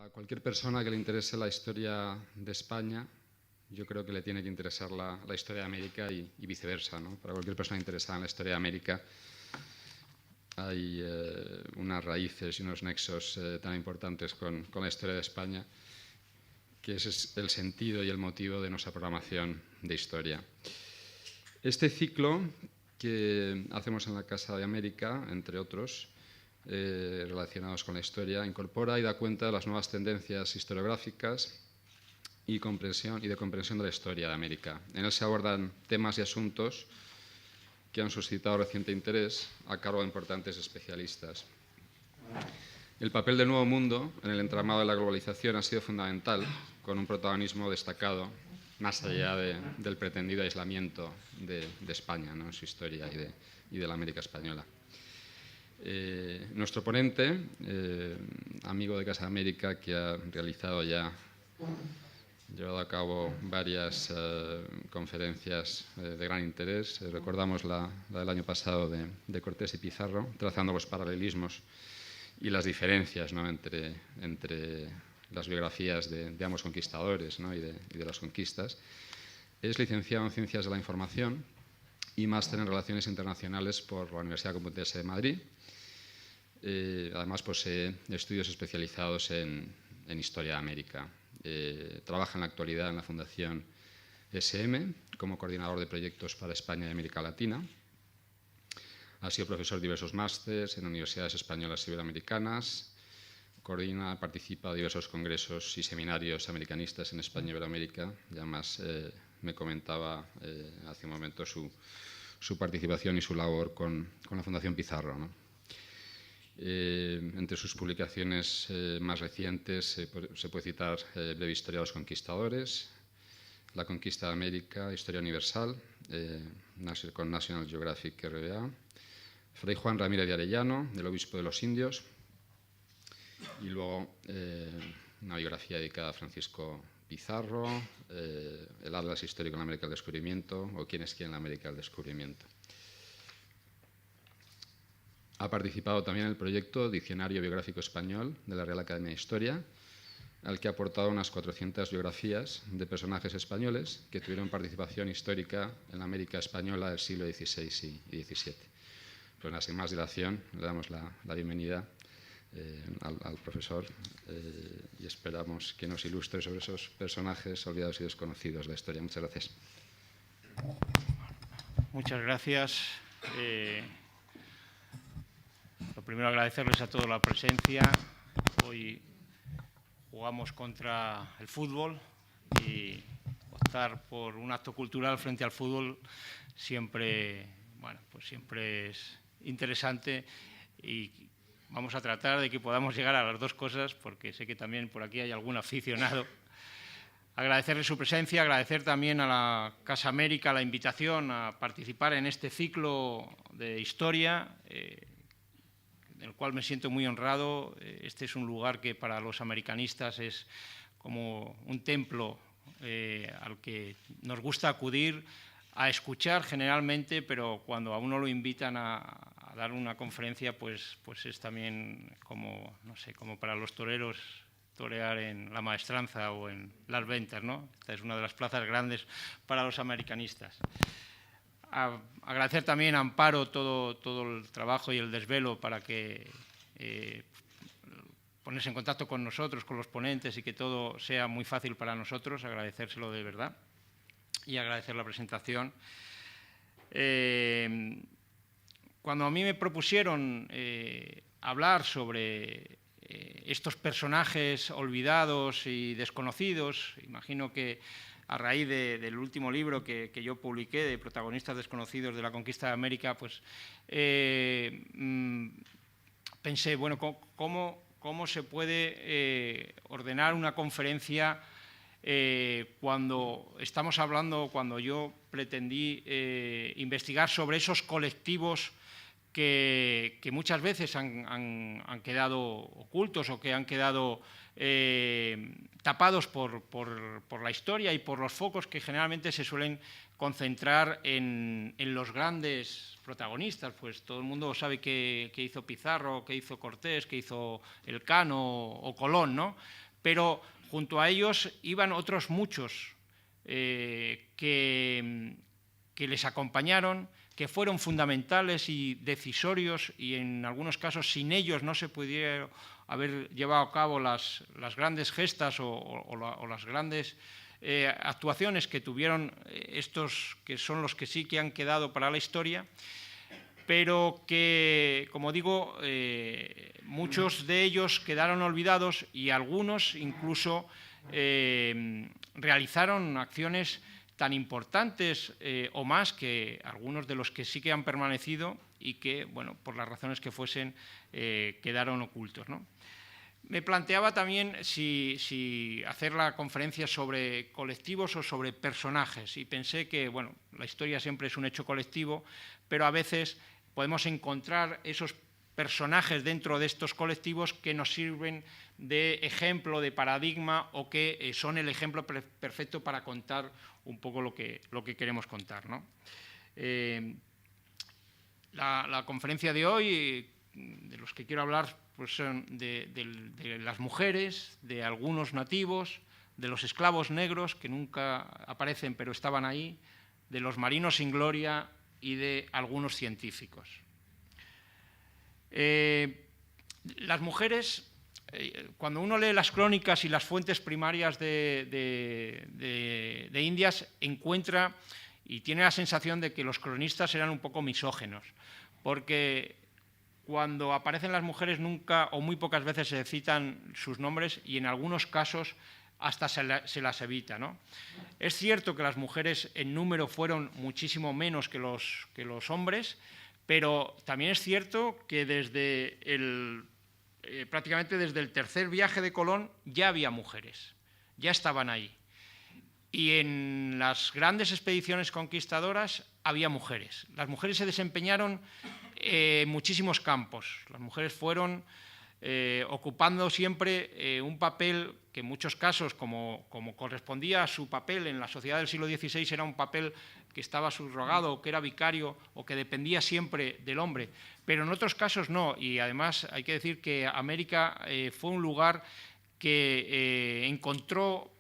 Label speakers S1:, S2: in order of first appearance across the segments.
S1: A cualquier persona que le interese la historia de España, yo creo que le tiene que interesar la historia de América y viceversa, ¿no? Para cualquier persona interesada en la historia de América hay unas raíces y unos nexos tan importantes con la historia de España, que ese es el sentido y el motivo de nuestra programación de historia. Este ciclo que hacemos en la Casa de América, entre otros, relacionados con la historia, incorpora y da cuenta de las nuevas tendencias historiográficas y de comprensión de la historia de América. En él se abordan temas y asuntos que han suscitado reciente interés a cargo de importantes especialistas. El papel del Nuevo Mundo en el entramado de la globalización ha sido fundamental, con un protagonismo destacado más allá del pretendido aislamiento de España, ¿no?, en su historia y de la América española. Nuestro ponente, amigo de Casa América, que ha llevado a cabo varias conferencias de gran interés. Recordamos la del año pasado de Cortés y Pizarro, trazando los paralelismos y las diferencias, ¿no?, entre las biografías de ambos conquistadores, ¿no?, y de las conquistas. Es licenciado en Ciencias de la Información y máster en Relaciones Internacionales por la Universidad Complutense de Madrid. Además posee estudios especializados en Historia de América. Trabaja en la actualidad en la Fundación SM como coordinador de proyectos para España y América Latina. Ha sido profesor de diversos másters en universidades españolas y iberoamericanas. Participa de diversos congresos y seminarios americanistas en España y Iberoamérica. Y además me comentaba hace un momento su participación y su labor con la Fundación Pizarro, ¿no? Entre sus publicaciones más recientes se puede citar Breve Historia de los Conquistadores, La Conquista de América, Historia Universal, con National Geographic RBA, Fray Juan Ramírez de Arellano, del Obispo de los Indios, y luego una biografía dedicada a Francisco Pizarro, el Atlas Histórico en la América del Descubrimiento, o Quién es quién en la América del Descubrimiento. Ha participado también en el proyecto Diccionario Biográfico Español de la Real Academia de Historia, al que ha aportado unas 400 biografías de personajes españoles que tuvieron participación histórica en la América española del siglo XVI y XVII. Pues nada, sin más dilación, le damos la bienvenida al profesor y esperamos que nos ilustre sobre esos personajes olvidados y desconocidos de la historia. Muchas gracias.
S2: Muchas gracias. Lo primero, agradecerles a todos la presencia. Hoy jugamos contra el fútbol y optar por un acto cultural frente al fútbol siempre es interesante, y vamos a tratar de que podamos llegar a las dos cosas, porque sé que también por aquí hay algún aficionado. Agradecerle su presencia, agradecer también a la Casa América la invitación a participar en este ciclo de historia, del cual me siento muy honrado. Este es un lugar que para los americanistas es como un templo al que nos gusta acudir a escuchar generalmente, pero cuando a uno lo invitan a dar una conferencia, pues es también como, no sé, como para los toreros torear en La Maestranza o en Las Ventas, ¿no? Esta es una de las plazas grandes para los americanistas. Agradecer también a Amparo todo el trabajo y el desvelo para que ponerse en contacto con nosotros, con los ponentes, y que todo sea muy fácil para nosotros. Agradecérselo de verdad y agradecer la presentación. Cuando a mí me propusieron hablar sobre estos personajes olvidados y desconocidos, imagino que a raíz del último libro que yo publiqué, de Protagonistas Desconocidos de la Conquista de América, pues pensé, bueno, ¿cómo se puede ordenar una conferencia cuando estamos hablando, cuando yo pretendí investigar sobre esos colectivos que muchas veces han quedado ocultos o que han quedado tapados por la historia y por los focos que generalmente se suelen concentrar en los grandes protagonistas? Pues todo el mundo sabe qué hizo Pizarro, qué hizo Cortés, qué hizo Elcano o Colón, ¿no? pero junto a ellos iban otros muchos que les acompañaron, que fueron fundamentales y decisorios, y en algunos casos sin ellos no se pudiera haber llevado a cabo las grandes gestas o las grandes actuaciones que tuvieron estos, que son los que sí que han quedado para la historia, pero que, como digo, muchos de ellos quedaron olvidados y algunos incluso realizaron acciones tan importantes o más que algunos de los que sí que han permanecido y que, bueno, por las razones que fuesen, quedaron ocultos, ¿no? Me planteaba también si hacer la conferencia sobre colectivos o sobre personajes, y pensé que, bueno, la historia siempre es un hecho colectivo, pero a veces podemos encontrar esos personajes dentro de estos colectivos que nos sirven de ejemplo, de paradigma, o que son el ejemplo perfecto para contar un poco lo que queremos contar, ¿no? La conferencia de hoy, de los que quiero hablar, pues son de las mujeres, de algunos nativos, de los esclavos negros, que nunca aparecen pero estaban ahí, de los marinos sin gloria y de algunos científicos. Las mujeres, cuando uno lee las crónicas y las fuentes primarias de Indias, encuentra y tiene la sensación de que los cronistas eran un poco misógenos, porque cuando aparecen las mujeres nunca o muy pocas veces se citan sus nombres, y en algunos casos hasta se las evita, ¿no? Es cierto que las mujeres en número fueron muchísimo menos que los hombres, pero también es cierto que prácticamente desde el tercer viaje de Colón ya había mujeres, ya estaban ahí. Y en las grandes expediciones conquistadoras había mujeres. Las mujeres se desempeñaron en muchísimos campos. Las mujeres fueron ocupando siempre un papel que en muchos casos, como correspondía a su papel en la sociedad del siglo XVI, era un papel que estaba subrogado, o que era vicario, o que dependía siempre del hombre, pero en otros casos no. Y además hay que decir que América fue un lugar que encontró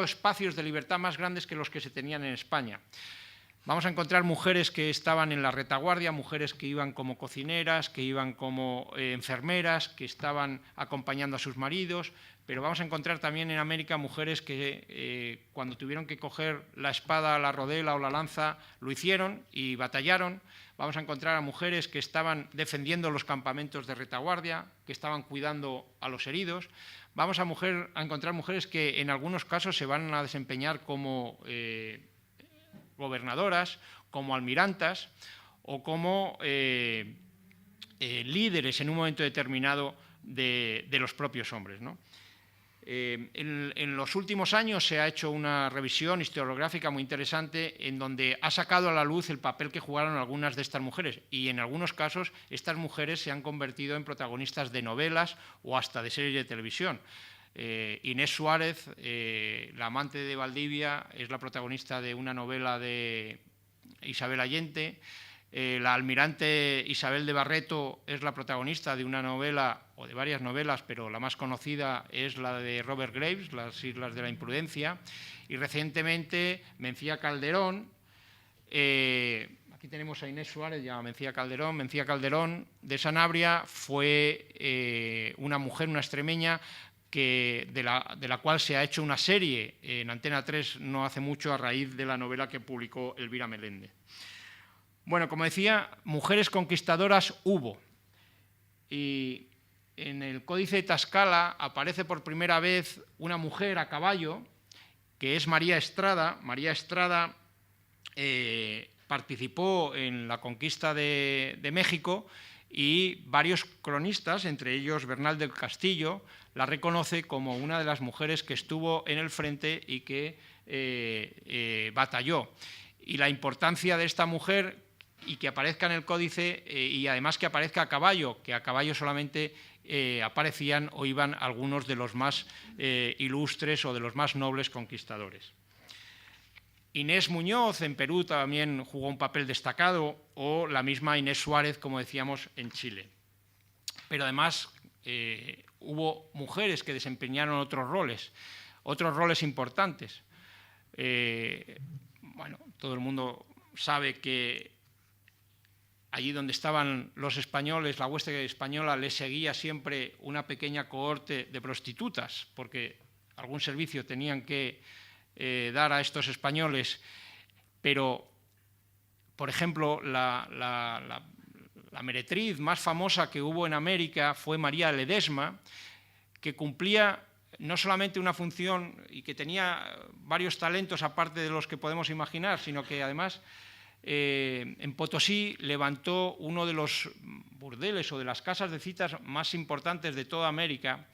S2: espacios de libertad más grandes que los que se tenían en España. Vamos a encontrar mujeres que estaban en la retaguardia, mujeres que iban como cocineras, que iban como enfermeras, que estaban acompañando a sus maridos, pero vamos a encontrar también en América mujeres que cuando tuvieron que coger la espada, la rodela o la lanza, lo hicieron y batallaron. Vamos a encontrar a mujeres que estaban defendiendo los campamentos de retaguardia, que estaban cuidando a los heridos. Vamos a encontrar mujeres que en algunos casos se van a desempeñar como gobernadoras, como almirantas o como líderes en un momento determinado de los propios hombres, ¿no? En los últimos años se ha hecho una revisión historiográfica muy interesante en donde ha sacado a la luz el papel que jugaron algunas de estas mujeres, y en algunos casos estas mujeres se han convertido en protagonistas de novelas o hasta de series de televisión. Inés Suárez, la amante de Valdivia, es la protagonista de una novela de Isabel Allende. La almirante Isabel de Barreto es la protagonista de una novela, o de varias novelas, pero la más conocida es la de Robert Graves, Las Islas de la Imprudencia. Y recientemente Mencía Calderón, aquí tenemos a Inés Suárez y a Mencía Calderón de Sanabria, fue una mujer, una extremeña, de la cual se ha hecho una serie en Antena 3 no hace mucho a raíz de la novela que publicó Elvira Meléndez. Bueno, como decía, mujeres conquistadoras hubo, y en el Códice de Tlaxcala aparece por primera vez una mujer a caballo, que es María Estrada. María Estrada participó en la conquista de México, y varios cronistas, entre ellos Bernal del Castillo, la reconoce como una de las mujeres que estuvo en el frente y que batalló. Y la importancia de esta mujer, y que aparezca en el códice, y además que aparezca a caballo, que a caballo solamente aparecían o iban algunos de los más ilustres o de los más nobles conquistadores. Inés Muñoz en Perú también jugó un papel destacado, o la misma Inés Suárez, como decíamos, en Chile. Pero además hubo mujeres que desempeñaron otros roles importantes. Bueno, todo el mundo sabe que allí donde estaban los españoles, la hueste española, les seguía siempre una pequeña cohorte de prostitutas, porque algún servicio tenían que dar a estos españoles, pero, por ejemplo, la meretriz más famosa que hubo en América fue María Ledesma, que cumplía no solamente una función y que tenía varios talentos aparte de los que podemos imaginar, sino que además en Potosí levantó uno de los burdeles o de las casas de citas más importantes de toda América,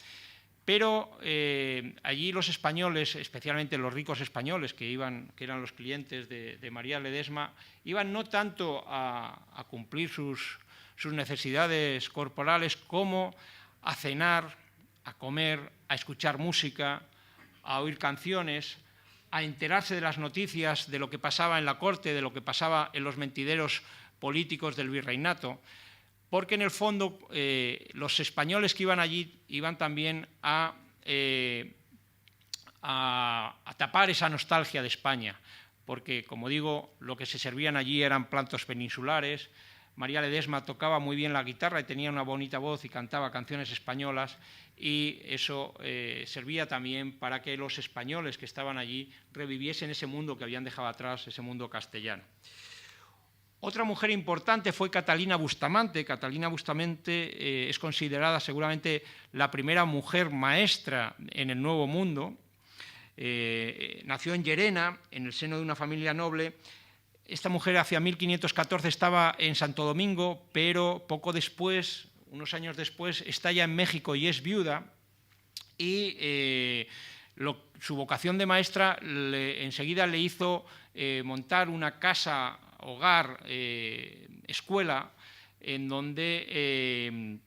S2: pero allí los españoles, especialmente los ricos españoles que eran los clientes de María Ledesma, iban no tanto a cumplir sus necesidades corporales como a cenar, a comer, a escuchar música, a oír canciones, a enterarse de las noticias de lo que pasaba en la corte, de lo que pasaba en los mentideros políticos del virreinato, porque en el fondo los españoles que iban allí iban también a tapar esa nostalgia de España, porque, como digo, lo que se servían allí eran platos peninsulares. María Ledesma tocaba muy bien la guitarra y tenía una bonita voz y cantaba canciones españolas, y eso servía también para que los españoles que estaban allí reviviesen ese mundo que habían dejado atrás, ese mundo castellano. Otra mujer importante fue Catalina Bustamante. Catalina Bustamante es considerada seguramente la primera mujer maestra en el Nuevo Mundo. Nació en Llerena, en el seno de una familia noble. Esta mujer hacia 1514 estaba en Santo Domingo, pero poco después, unos años después, está ya en México y es viuda, y su vocación de maestra enseguida le hizo montar una casa, hogar, escuela, en donde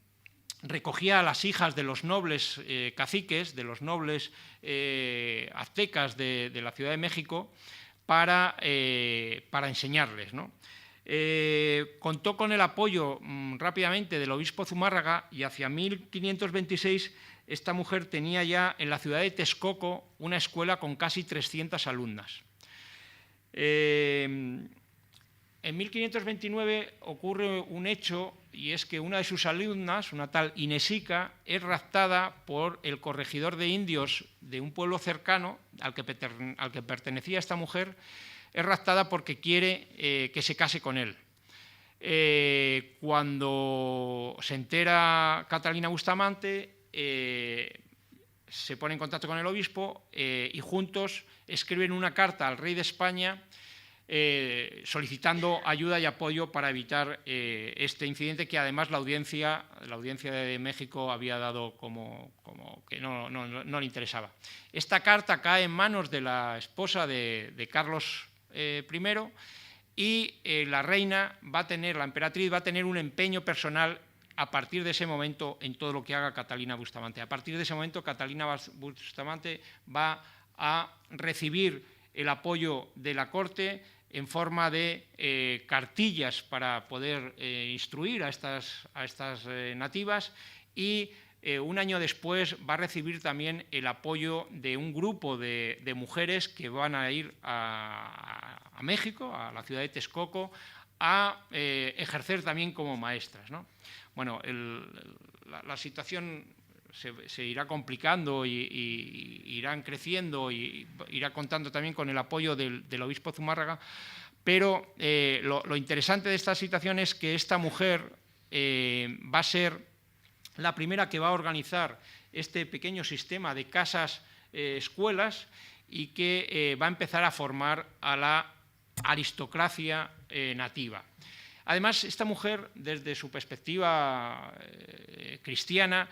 S2: recogía a las hijas de los nobles caciques, de los nobles aztecas de la Ciudad de México, para enseñarles, ¿no? Contó con el apoyo rápidamente del obispo Zumárraga, y hacia 1526 esta mujer tenía ya en la ciudad de Texcoco una escuela con casi 300 alumnas. En 1529 ocurre un hecho, y es que una de sus alumnas, una tal Inesica, es raptada por el corregidor de indios de un pueblo cercano al que pertenecía esta mujer. Es raptada porque quiere que se case con él. Cuando se entera Catalina Bustamante, se pone en contacto con el obispo y juntos escriben una carta al rey de España solicitando ayuda y apoyo para evitar este incidente, que además la audiencia de México había dado como que no le interesaba. Esta carta cae en manos de la esposa de Carlos I, y la emperatriz va a tener un empeño personal a partir de ese momento en todo lo que haga Catalina Bustamante. A partir de ese momento, Catalina Bustamante va a recibir el apoyo de la corte en forma de cartillas para poder instruir a estas nativas, y un año después va a recibir también el apoyo de un grupo de mujeres que van a ir a México, a la ciudad de Texcoco, a ejercer también como maestras, ¿no? Bueno, la situación se irá complicando y irán creciendo, y irá contando también con el apoyo del obispo Zumárraga, pero lo interesante de esta situación es que esta mujer va a ser la primera que va a organizar este pequeño sistema de casas escuelas, y que va a empezar a formar a la aristocracia nativa. Además, esta mujer, desde su perspectiva cristiana,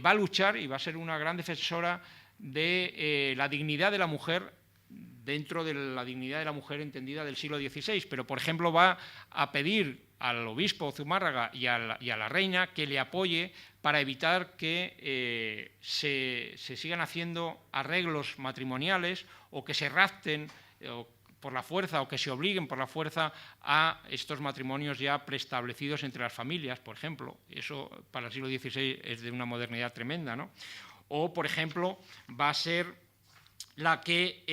S2: va a luchar y va a ser una gran defensora de la dignidad de la mujer, dentro de la dignidad de la mujer entendida del siglo XVI, pero, por ejemplo, va a pedir al obispo Zumárraga y a la reina que le apoye para evitar que se sigan haciendo arreglos matrimoniales, o que se rapten, o por la fuerza o que se obliguen por la fuerza a estos matrimonios ya preestablecidos entre las familias, por ejemplo. Eso para el siglo XVI es de una modernidad tremenda, ¿no? O, por ejemplo, va a ser la que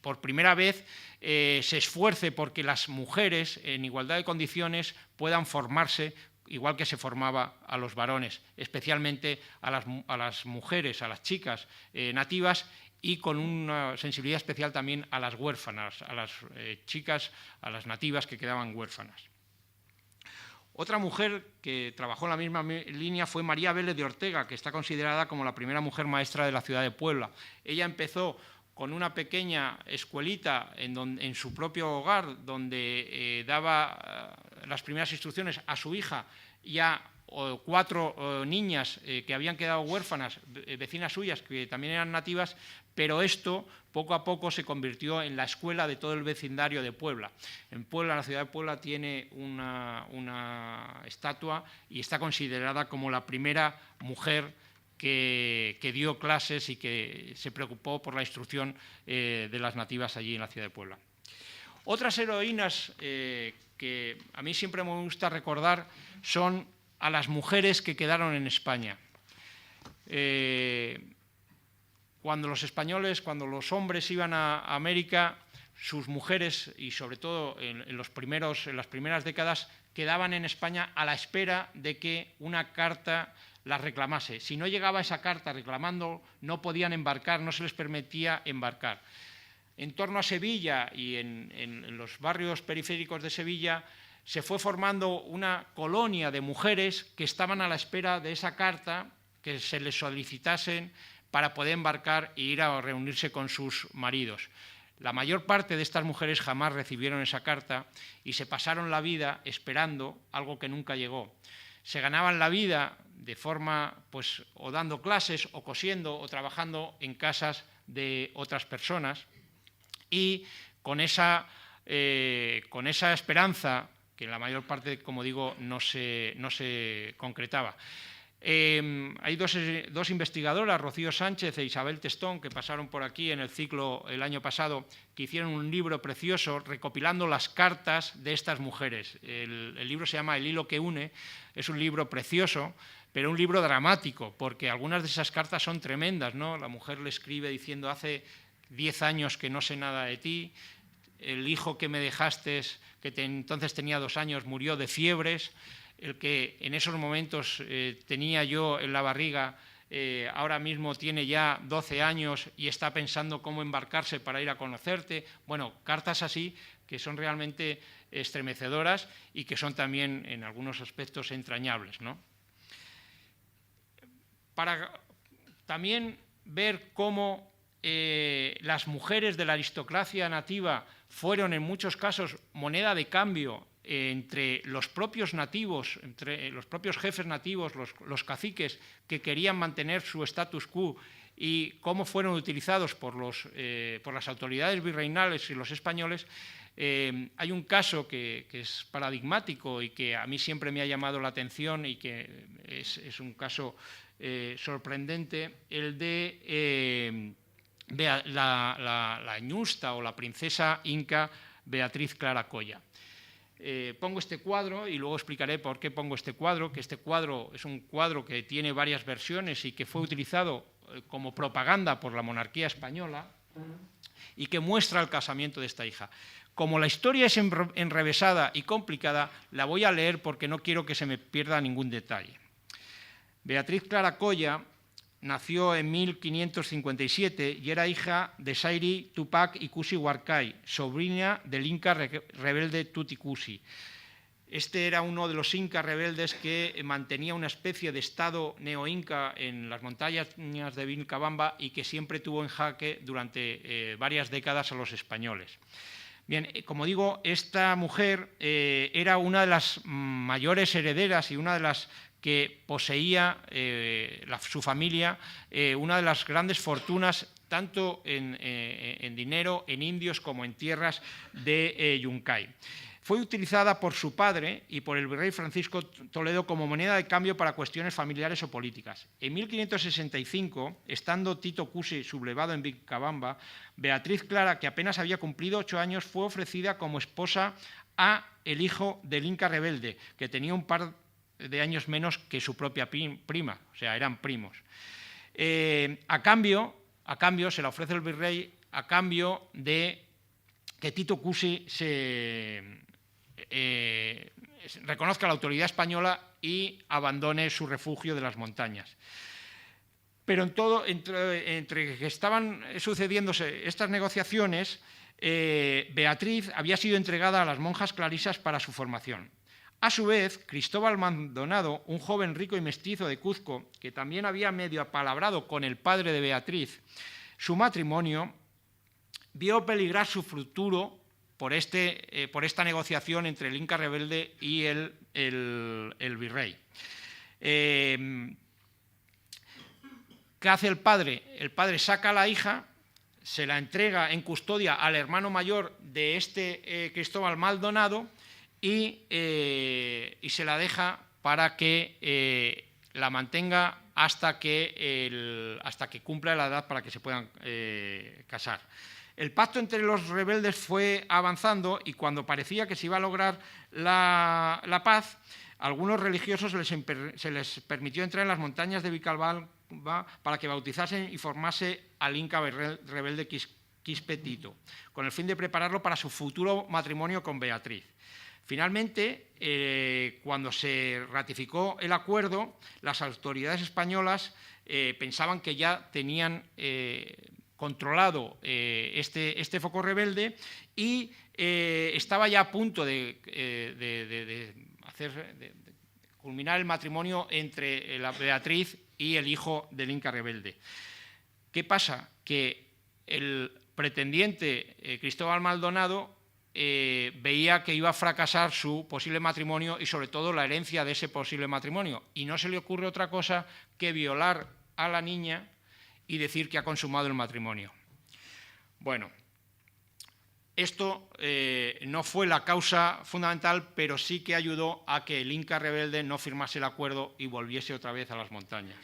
S2: por primera vez se esfuerce porque las mujeres en igualdad de condiciones puedan formarse igual que se formaba a los varones, especialmente a las mujeres, a las chicas nativas, y con una sensibilidad especial también a las huérfanas, a las chicas, a las nativas que quedaban huérfanas. Otra mujer que trabajó en la misma línea fue María Vélez de Ortega, que está considerada como la primera mujer maestra de la ciudad de Puebla. Ella empezó con una pequeña escuelita en su propio hogar, donde daba las primeras instrucciones a su hija y a 4 niñas que habían quedado huérfanas, vecinas suyas, que también eran nativas, pero esto poco a poco se convirtió en la escuela de todo el vecindario de Puebla. En Puebla, la ciudad de Puebla, tiene una estatua y está considerada como la primera mujer que dio clases y que se preocupó por la instrucción de las nativas allí en la ciudad de Puebla. Otras heroínas que a mí siempre me gusta recordar son a las mujeres que quedaron en España. Cuando los hombres iban a América, sus mujeres, y sobre todo en las primeras décadas, quedaban en España a la espera de que una carta las reclamase. Si no llegaba esa carta reclamando, no podían embarcar, no se les permitía embarcar. En torno a Sevilla y en los barrios periféricos de Sevilla se fue formando una colonia de mujeres que estaban a la espera de esa carta que se les solicitasen para poder embarcar e ir a reunirse con sus maridos. La mayor parte de estas mujeres jamás recibieron esa carta y se pasaron la vida esperando algo que nunca llegó. Se ganaban la vida de forma, pues, o dando clases, o cosiendo, o trabajando en casas de otras personas, y con esa esperanza, que la mayor parte, como digo, no se concretaba. Hay dos investigadoras, Rocío Sánchez e Isabel Testón, que pasaron por aquí en el ciclo el año pasado, que hicieron un libro precioso recopilando las cartas de estas mujeres. El libro se llama El hilo que une, es un libro precioso, pero un libro dramático, porque algunas de esas cartas son tremendas, ¿no? La mujer le escribe diciendo: hace 10 años que no sé nada de ti, el hijo que me dejaste, que entonces tenía 2 años, murió de fiebres, el que en esos momentos tenía yo en la barriga, ahora mismo tiene ya 12 años y está pensando cómo embarcarse para ir a conocerte. Bueno, cartas así que son realmente estremecedoras y que son también en algunos aspectos entrañables, ¿no? Para también ver cómo las mujeres de la aristocracia nativa fueron en muchos casos moneda de cambio entre los propios nativos, entre los propios jefes nativos, los caciques que querían mantener su status quo, y cómo fueron utilizados por las autoridades virreinales y los españoles. Hay un caso que es paradigmático y que a mí siempre me ha llamado la atención y que es un caso sorprendente, el de la ñusta o la princesa inca Beatriz Clara Coya. Pongo este cuadro y luego explicaré por qué pongo este cuadro, que este cuadro es un cuadro que tiene varias versiones y que fue utilizado como propaganda por la monarquía española y que muestra el casamiento de esta hija. Como la historia es enrevesada y complicada, la voy a leer porque no quiero que se me pierda ningún detalle. Beatriz Clara Coya nació en 1557 y era hija de Sairi Tupac y Cusi Huarcay, sobrina del inca rebelde Tuti Cusi. Este era uno de los incas rebeldes que mantenía una especie de estado neo-inca en las montañas de Vilcabamba y que siempre tuvo en jaque durante varias décadas a los españoles. Bien, como digo, esta mujer era una de las mayores herederas y una de las que poseía su familia, una de las grandes fortunas tanto en dinero, en indios, como en tierras de Yungay. fue utilizada por su padre y por el virrey Francisco Toledo como moneda de cambio para cuestiones familiares o políticas. En 1565, estando Tito Cusi sublevado en Vilcabamba, Beatriz Clara, que apenas había cumplido 8 años, fue ofrecida como esposa a el hijo del Inca rebelde, que tenía un par de años menos que su propia prima, o sea, eran primos. A cambio, se la ofrece el virrey a cambio de que Tito Cusi reconozca la autoridad española y abandone su refugio de las montañas. Pero entre que estaban sucediéndose estas negociaciones, Beatriz había sido entregada a las monjas clarisas para su formación. A su vez, Cristóbal Maldonado, un joven rico y mestizo de Cuzco, que también había medio apalabrado con el padre de Beatriz su matrimonio, vio peligrar su futuro por esta negociación entre el Inca rebelde y el virrey. ¿Qué hace el padre? El padre saca a la hija, se la entrega en custodia al hermano mayor de este Cristóbal Maldonado y se la deja para que la mantenga hasta que cumpla la edad para que se puedan casar. El pacto entre los rebeldes fue avanzando y cuando parecía que se iba a lograr la paz, a algunos religiosos se les permitió entrar en las montañas de Vilcabamba para que bautizasen y formase al Inca rebelde Quispe Tito, con el fin de prepararlo para su futuro matrimonio con Beatriz. Finalmente, cuando se ratificó el acuerdo, las autoridades españolas pensaban que ya tenían controlado este foco rebelde y estaba ya a punto de culminar el matrimonio entre la Beatriz y el hijo del Inca rebelde. ¿Qué pasa? Que el pretendiente Cristóbal Maldonado veía que iba a fracasar su posible matrimonio y sobre todo la herencia de ese posible matrimonio, y no se le ocurre otra cosa que violar a la niña y decir que ha consumado el matrimonio. Bueno, esto no fue la causa fundamental, pero sí que ayudó a que el Inca rebelde no firmase el acuerdo y volviese otra vez a las montañas.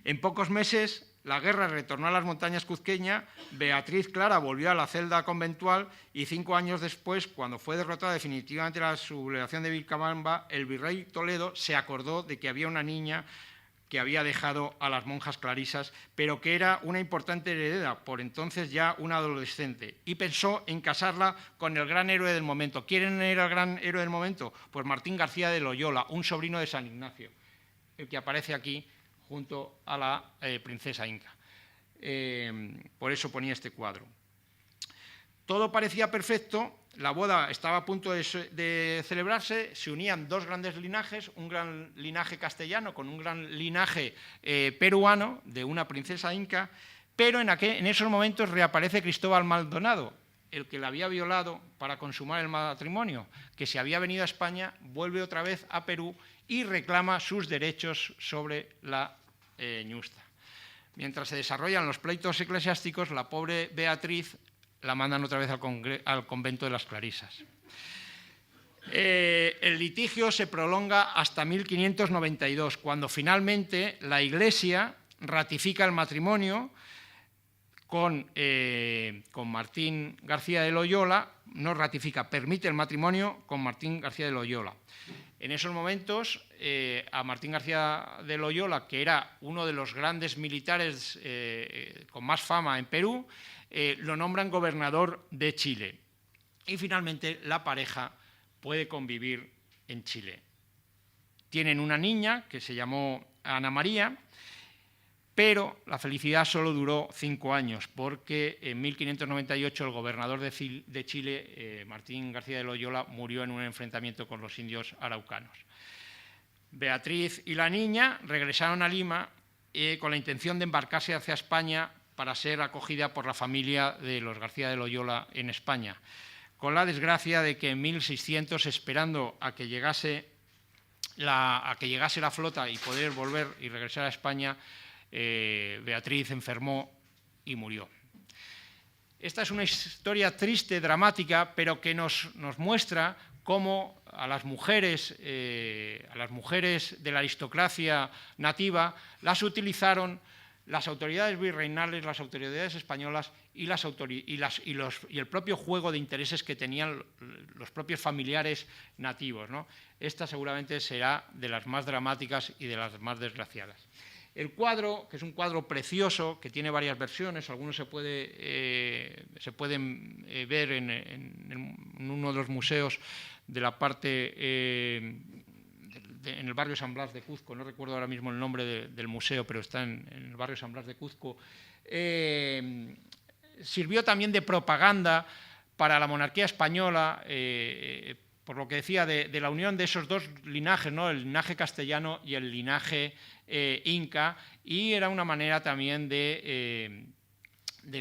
S2: En pocos meses la guerra retornó a las montañas cuzqueñas, Beatriz Clara volvió a la celda conventual y 5 años después, cuando fue derrotada definitivamente la sublevación de Vilcabamba, el virrey Toledo se acordó de que había una niña que había dejado a las monjas clarisas, pero que era una importante heredera, por entonces ya una adolescente, y pensó en casarla con el gran héroe del momento. ¿Quién era el gran héroe del momento? Pues Martín García de Loyola, un sobrino de San Ignacio, el que aparece aquí junto a la princesa inca. Por eso ponía este cuadro. Todo parecía perfecto, la boda estaba a punto de celebrarse, se unían dos grandes linajes, un gran linaje castellano con un gran linaje peruano de una princesa inca, pero en esos momentos reaparece Cristóbal Maldonado, el que la había violado para consumar el matrimonio, que se había venido a España, vuelve otra vez a Perú y reclama sus derechos sobre la ñusta. Mientras se desarrollan los pleitos eclesiásticos, la pobre Beatriz la mandan otra vez al convento de las Clarisas. El litigio se prolonga hasta 1592, cuando finalmente la Iglesia ratifica el matrimonio con Martín García de Loyola, no ratifica, permite el matrimonio con Martín García de Loyola. En esos momentos, a Martín García de Loyola, que era uno de los grandes militares con más fama en Perú, lo nombran gobernador de Chile. Y finalmente la pareja puede convivir en Chile. Tienen una niña que se llamó Ana María, pero la felicidad solo duró 5 años, porque en 1598 el gobernador de Chile, Martín García de Loyola, murió en un enfrentamiento con los indios araucanos. Beatriz y la niña regresaron a Lima con la intención de embarcarse hacia España para ser acogida por la familia de los García de Loyola en España, con la desgracia de que en 1600, esperando a que llegase la flota y poder volver y regresar a España, Beatriz enfermó y murió. Esta es una historia triste, dramática, pero que nos muestra cómo a las mujeres de la aristocracia nativa las utilizaron las autoridades virreinales, las autoridades españolas y el propio juego de intereses que tenían los propios familiares nativos, ¿no? Esta seguramente será de las más dramáticas y de las más desgraciadas. El cuadro, que es un cuadro precioso, que tiene varias versiones, algunos se pueden ver en uno de los museos de la parte en el barrio San Blas de Cuzco, no recuerdo ahora mismo el nombre del museo, pero está en el barrio San Blas de Cuzco, sirvió también de propaganda para la monarquía española, por lo que decía, de la unión de esos dos linajes, ¿no? El linaje castellano y el linaje inca, y era una manera también de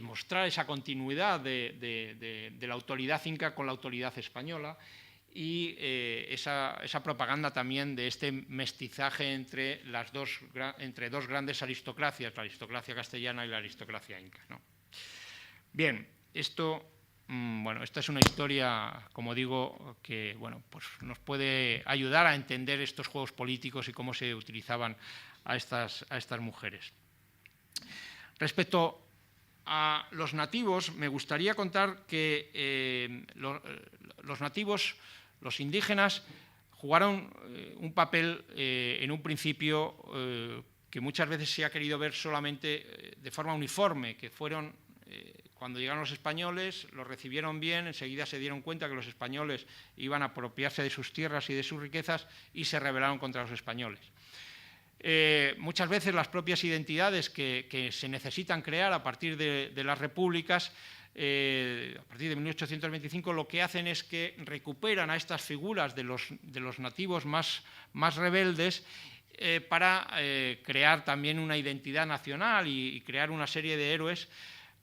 S2: mostrar esa continuidad de la autoridad inca con la autoridad española, y esa propaganda también de este mestizaje entre dos grandes aristocracias, la aristocracia castellana y la aristocracia inca, ¿no? Bien, esta es una historia, como digo, que pues nos puede ayudar a entender estos juegos políticos y cómo se utilizaban a estas mujeres. Respecto a los nativos, me gustaría contar que los nativos, los indígenas, jugaron un papel en un principio que muchas veces se ha querido ver solamente de forma uniforme, que fueron, cuando llegaron los españoles, los recibieron bien, enseguida se dieron cuenta que los españoles iban a apropiarse de sus tierras y de sus riquezas y se rebelaron contra los españoles. Muchas veces las propias identidades que se necesitan crear a partir de las repúblicas, a partir de 1825, lo que hacen es que recuperan a estas figuras de los nativos más rebeldes para crear también una identidad nacional y crear una serie de héroes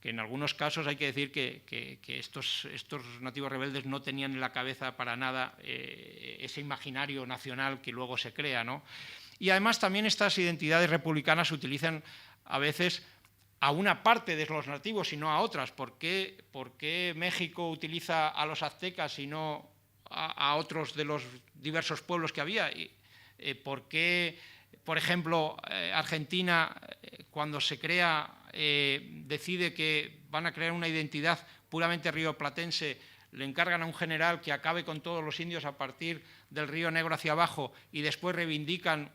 S2: que en algunos casos hay que decir que estos nativos rebeldes no tenían en la cabeza para nada ese imaginario nacional que luego se crea, ¿no? Y además también estas identidades republicanas se utilizan a veces a una parte de los nativos y no a otras. ¿Por qué México utiliza a los aztecas y no a otros de los diversos pueblos que había? ¿Por qué, por ejemplo, Argentina, cuando se crea, decide que van a crear una identidad puramente rioplatense, le encargan a un general que acabe con todos los indios a partir del Río Negro hacia abajo, y después reivindican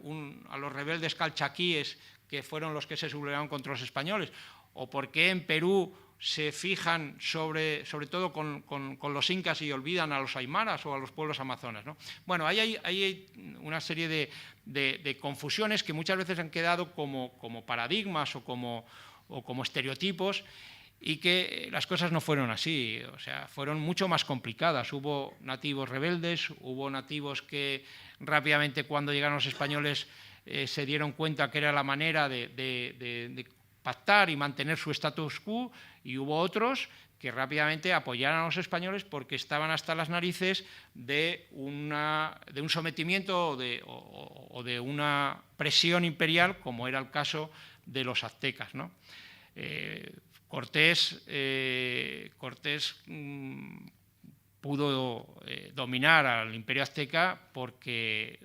S2: a los rebeldes calchaquíes, que fueron los que se sublevaron contra los españoles? ¿O por qué en Perú se fijan sobre todo con los incas y olvidan a los aymaras o a los pueblos amazonas, ¿no? Bueno, hay una serie de confusiones que muchas veces han quedado como paradigmas o como estereotipos, y que las cosas no fueron así, o sea, fueron mucho más complicadas. Hubo nativos rebeldes, hubo nativos que rápidamente, cuando llegaron los españoles, se dieron cuenta que era la manera de pactar y mantener su status quo, y hubo otros que rápidamente apoyaron a los españoles porque estaban hasta las narices de un sometimiento o de una presión imperial, como era el caso de los aztecas, ¿no? Cortés pudo dominar al imperio azteca porque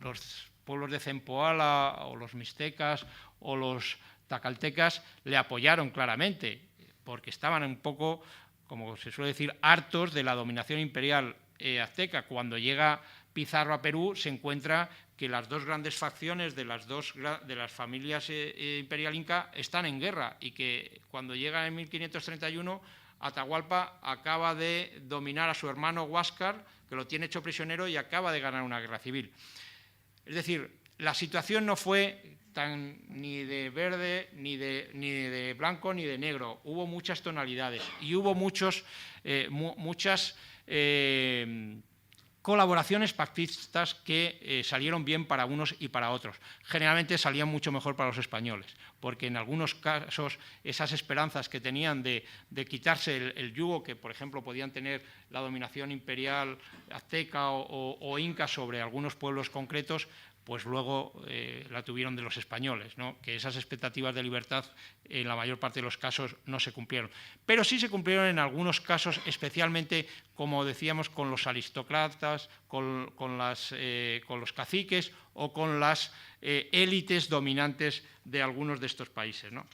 S2: los pueblos de Zempoala o los mixtecas o los tacaltecas le apoyaron claramente, porque estaban un poco, como se suele decir, hartos de la dominación imperial azteca. Cuando llega Pizarro a Perú, se encuentra que las dos grandes facciones de las familias imperial inca están en guerra, y que cuando llega en 1531 Atahualpa acaba de dominar a su hermano Huáscar, que lo tiene hecho prisionero, y acaba de ganar una guerra civil. Es decir, la situación no fue ni de verde, ni de blanco, ni de negro. Hubo muchas tonalidades y hubo muchas colaboraciones pactistas que salieron bien para unos y para otros. Generalmente salían mucho mejor para los españoles, porque en algunos casos esas esperanzas que tenían de quitarse el yugo que, por ejemplo, podían tener la dominación imperial azteca o inca sobre algunos pueblos concretos, pues luego la tuvieron de los españoles, ¿no? Que esas expectativas de libertad en la mayor parte de los casos no se cumplieron. Pero sí se cumplieron en algunos casos, especialmente, como decíamos, con los aristócratas, con los caciques o con las élites dominantes de algunos de estos países, ¿no?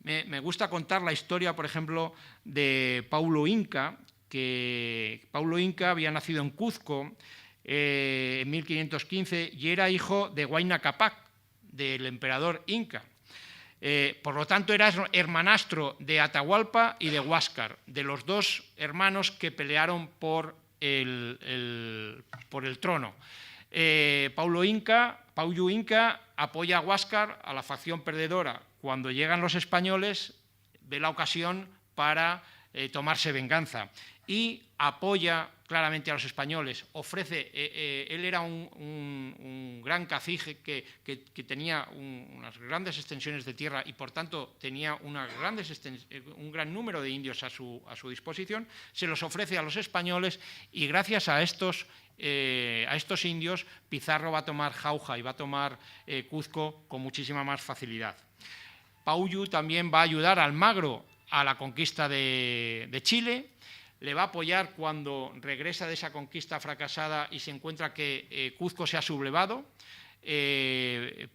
S2: Me gusta contar la historia, por ejemplo, de Paulo Inca, que Paulo Inca había nacido en Cuzco en 1515 y era hijo de Huayna Cápac, del emperador Inca. Por lo tanto, era hermanastro de Atahualpa y de Huáscar, de los dos hermanos que pelearon por el trono. Paulo Inca apoya a Huáscar, a la facción perdedora. Cuando llegan los españoles, ve la ocasión para tomarse venganza y apoya claramente a los españoles. Él era un gran cacique que tenía unas grandes extensiones de tierra y, por tanto, tenía un gran número de indios a su disposición. Se los ofrece a los españoles y, gracias a estos indios, Pizarro va a tomar Jauja y va a tomar Cuzco con muchísima más facilidad. Paullu también va a ayudar a Almagro a la conquista de Chile, le va a apoyar cuando regresa de esa conquista fracasada y se encuentra que Cuzco se ha sublevado.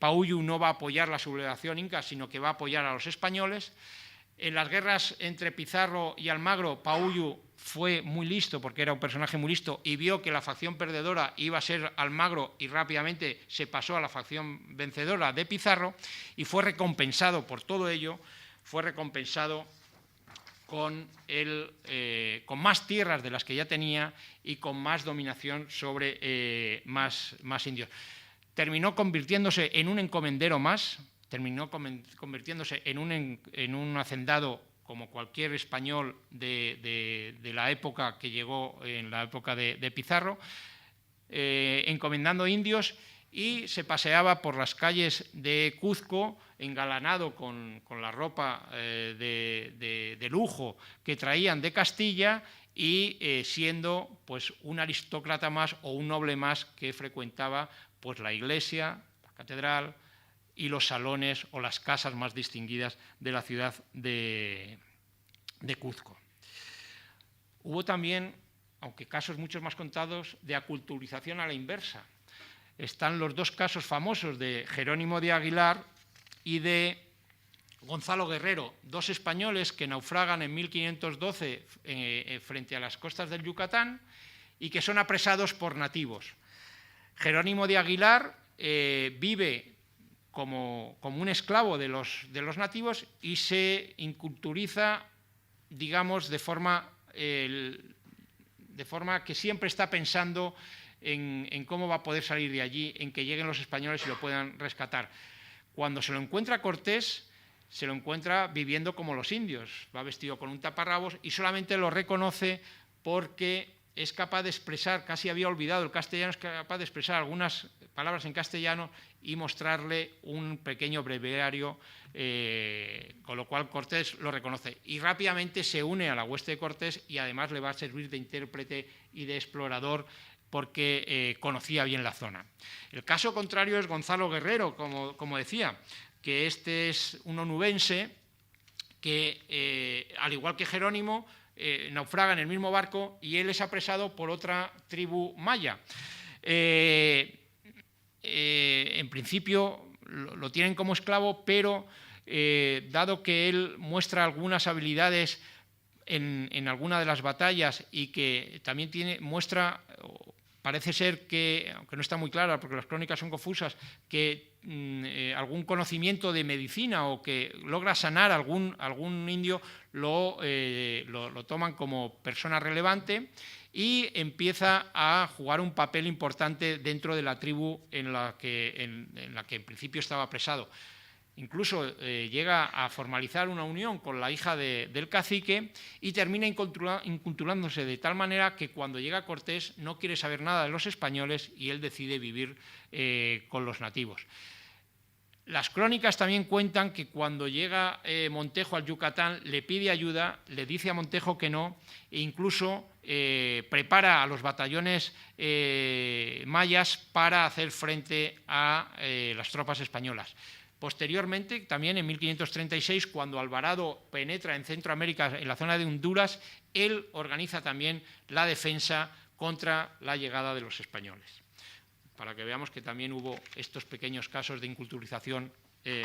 S2: Paullu no va a apoyar la sublevación inca, sino que va a apoyar a los españoles. En las guerras entre Pizarro y Almagro, Paullu fue muy listo, porque era un personaje muy listo, y vio que la facción perdedora iba a ser Almagro y rápidamente se pasó a la facción vencedora de Pizarro y fue recompensado por todo ello, fue recompensado con más tierras de las que ya tenía y con más dominación sobre más indios. Terminó convirtiéndose en un encomendero más, terminó convirtiéndose en un hacendado como cualquier español de la época que llegó en la época de Pizarro, encomendando indios, y se paseaba por las calles de Cuzco engalanado con la ropa de lujo que traían de Castilla y siendo pues un aristócrata más o un noble más que frecuentaba pues la iglesia, la catedral y los salones o las casas más distinguidas de la ciudad de Cuzco. Hubo también, aunque casos muchos más contados, de aculturización a la inversa. Están los dos casos famosos de Jerónimo de Aguilar y de Gonzalo Guerrero, dos españoles que naufragan en 1512 frente a las costas del Yucatán y que son apresados por nativos. Jerónimo de Aguilar vive como un esclavo de los nativos y se inculturiza, digamos, de forma que siempre está pensando en cómo va a poder salir de allí, en que lleguen los españoles y lo puedan rescatar. Cuando se lo encuentra Cortés, se lo encuentra viviendo como los indios, va vestido con un taparrabos y solamente lo reconoce porque es capaz de expresar, casi había olvidado el castellano, es capaz de expresar algunas palabras en castellano y mostrarle un pequeño breviario, con lo cual Cortés lo reconoce y rápidamente se une a la hueste de Cortés y además le va a servir de intérprete y de explorador porque conocía bien la zona. El caso contrario es Gonzalo Guerrero, como decía, que este es un onubense que, al igual que Jerónimo, naufraga en el mismo barco y él es apresado por otra tribu maya. En principio lo tienen como esclavo, pero dado que él muestra algunas habilidades en alguna de las batallas y que también muestra, parece ser que, aunque no está muy clara porque las crónicas son confusas, que algún conocimiento de medicina o que logra sanar algún indio, lo toman como persona relevante y empieza a jugar un papel importante dentro de la tribu en la que en principio estaba apresado. Incluso llega a formalizar una unión con la hija del cacique y termina inculturándose de tal manera que cuando llega Cortés no quiere saber nada de los españoles y él decide vivir con los nativos. Las crónicas también cuentan que cuando llega Montejo al Yucatán le pide ayuda, le dice a Montejo que no, e incluso prepara a los batallones mayas para hacer frente a las tropas españolas. Posteriormente, también en 1536, cuando Alvarado penetra en Centroamérica, en la zona de Honduras, él organiza también la defensa contra la llegada de los españoles, para que veamos que también hubo estos pequeños casos de inculturización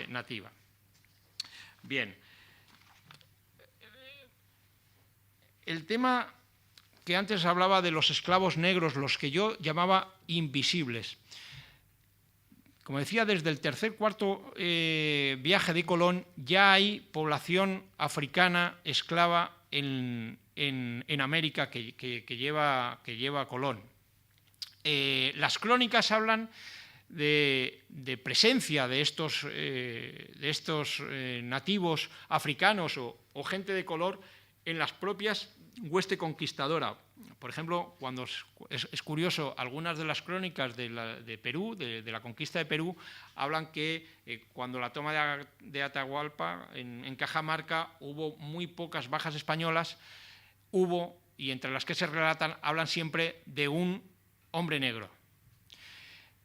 S2: nativa. Bien. El tema que antes hablaba de los esclavos negros, los que yo llamaba invisibles. Como decía, desde el cuarto viaje de Colón ya hay población africana esclava en América que lleva Colón. Las crónicas hablan de presencia de estos nativos africanos o gente de color en las propias hueste conquistadora. Por ejemplo, cuando es curioso, algunas de las crónicas de Perú, de la conquista de Perú, hablan que cuando la toma de Atahualpa en Cajamarca hubo muy pocas bajas españolas, y entre las que se relatan, hablan siempre de un hombre negro.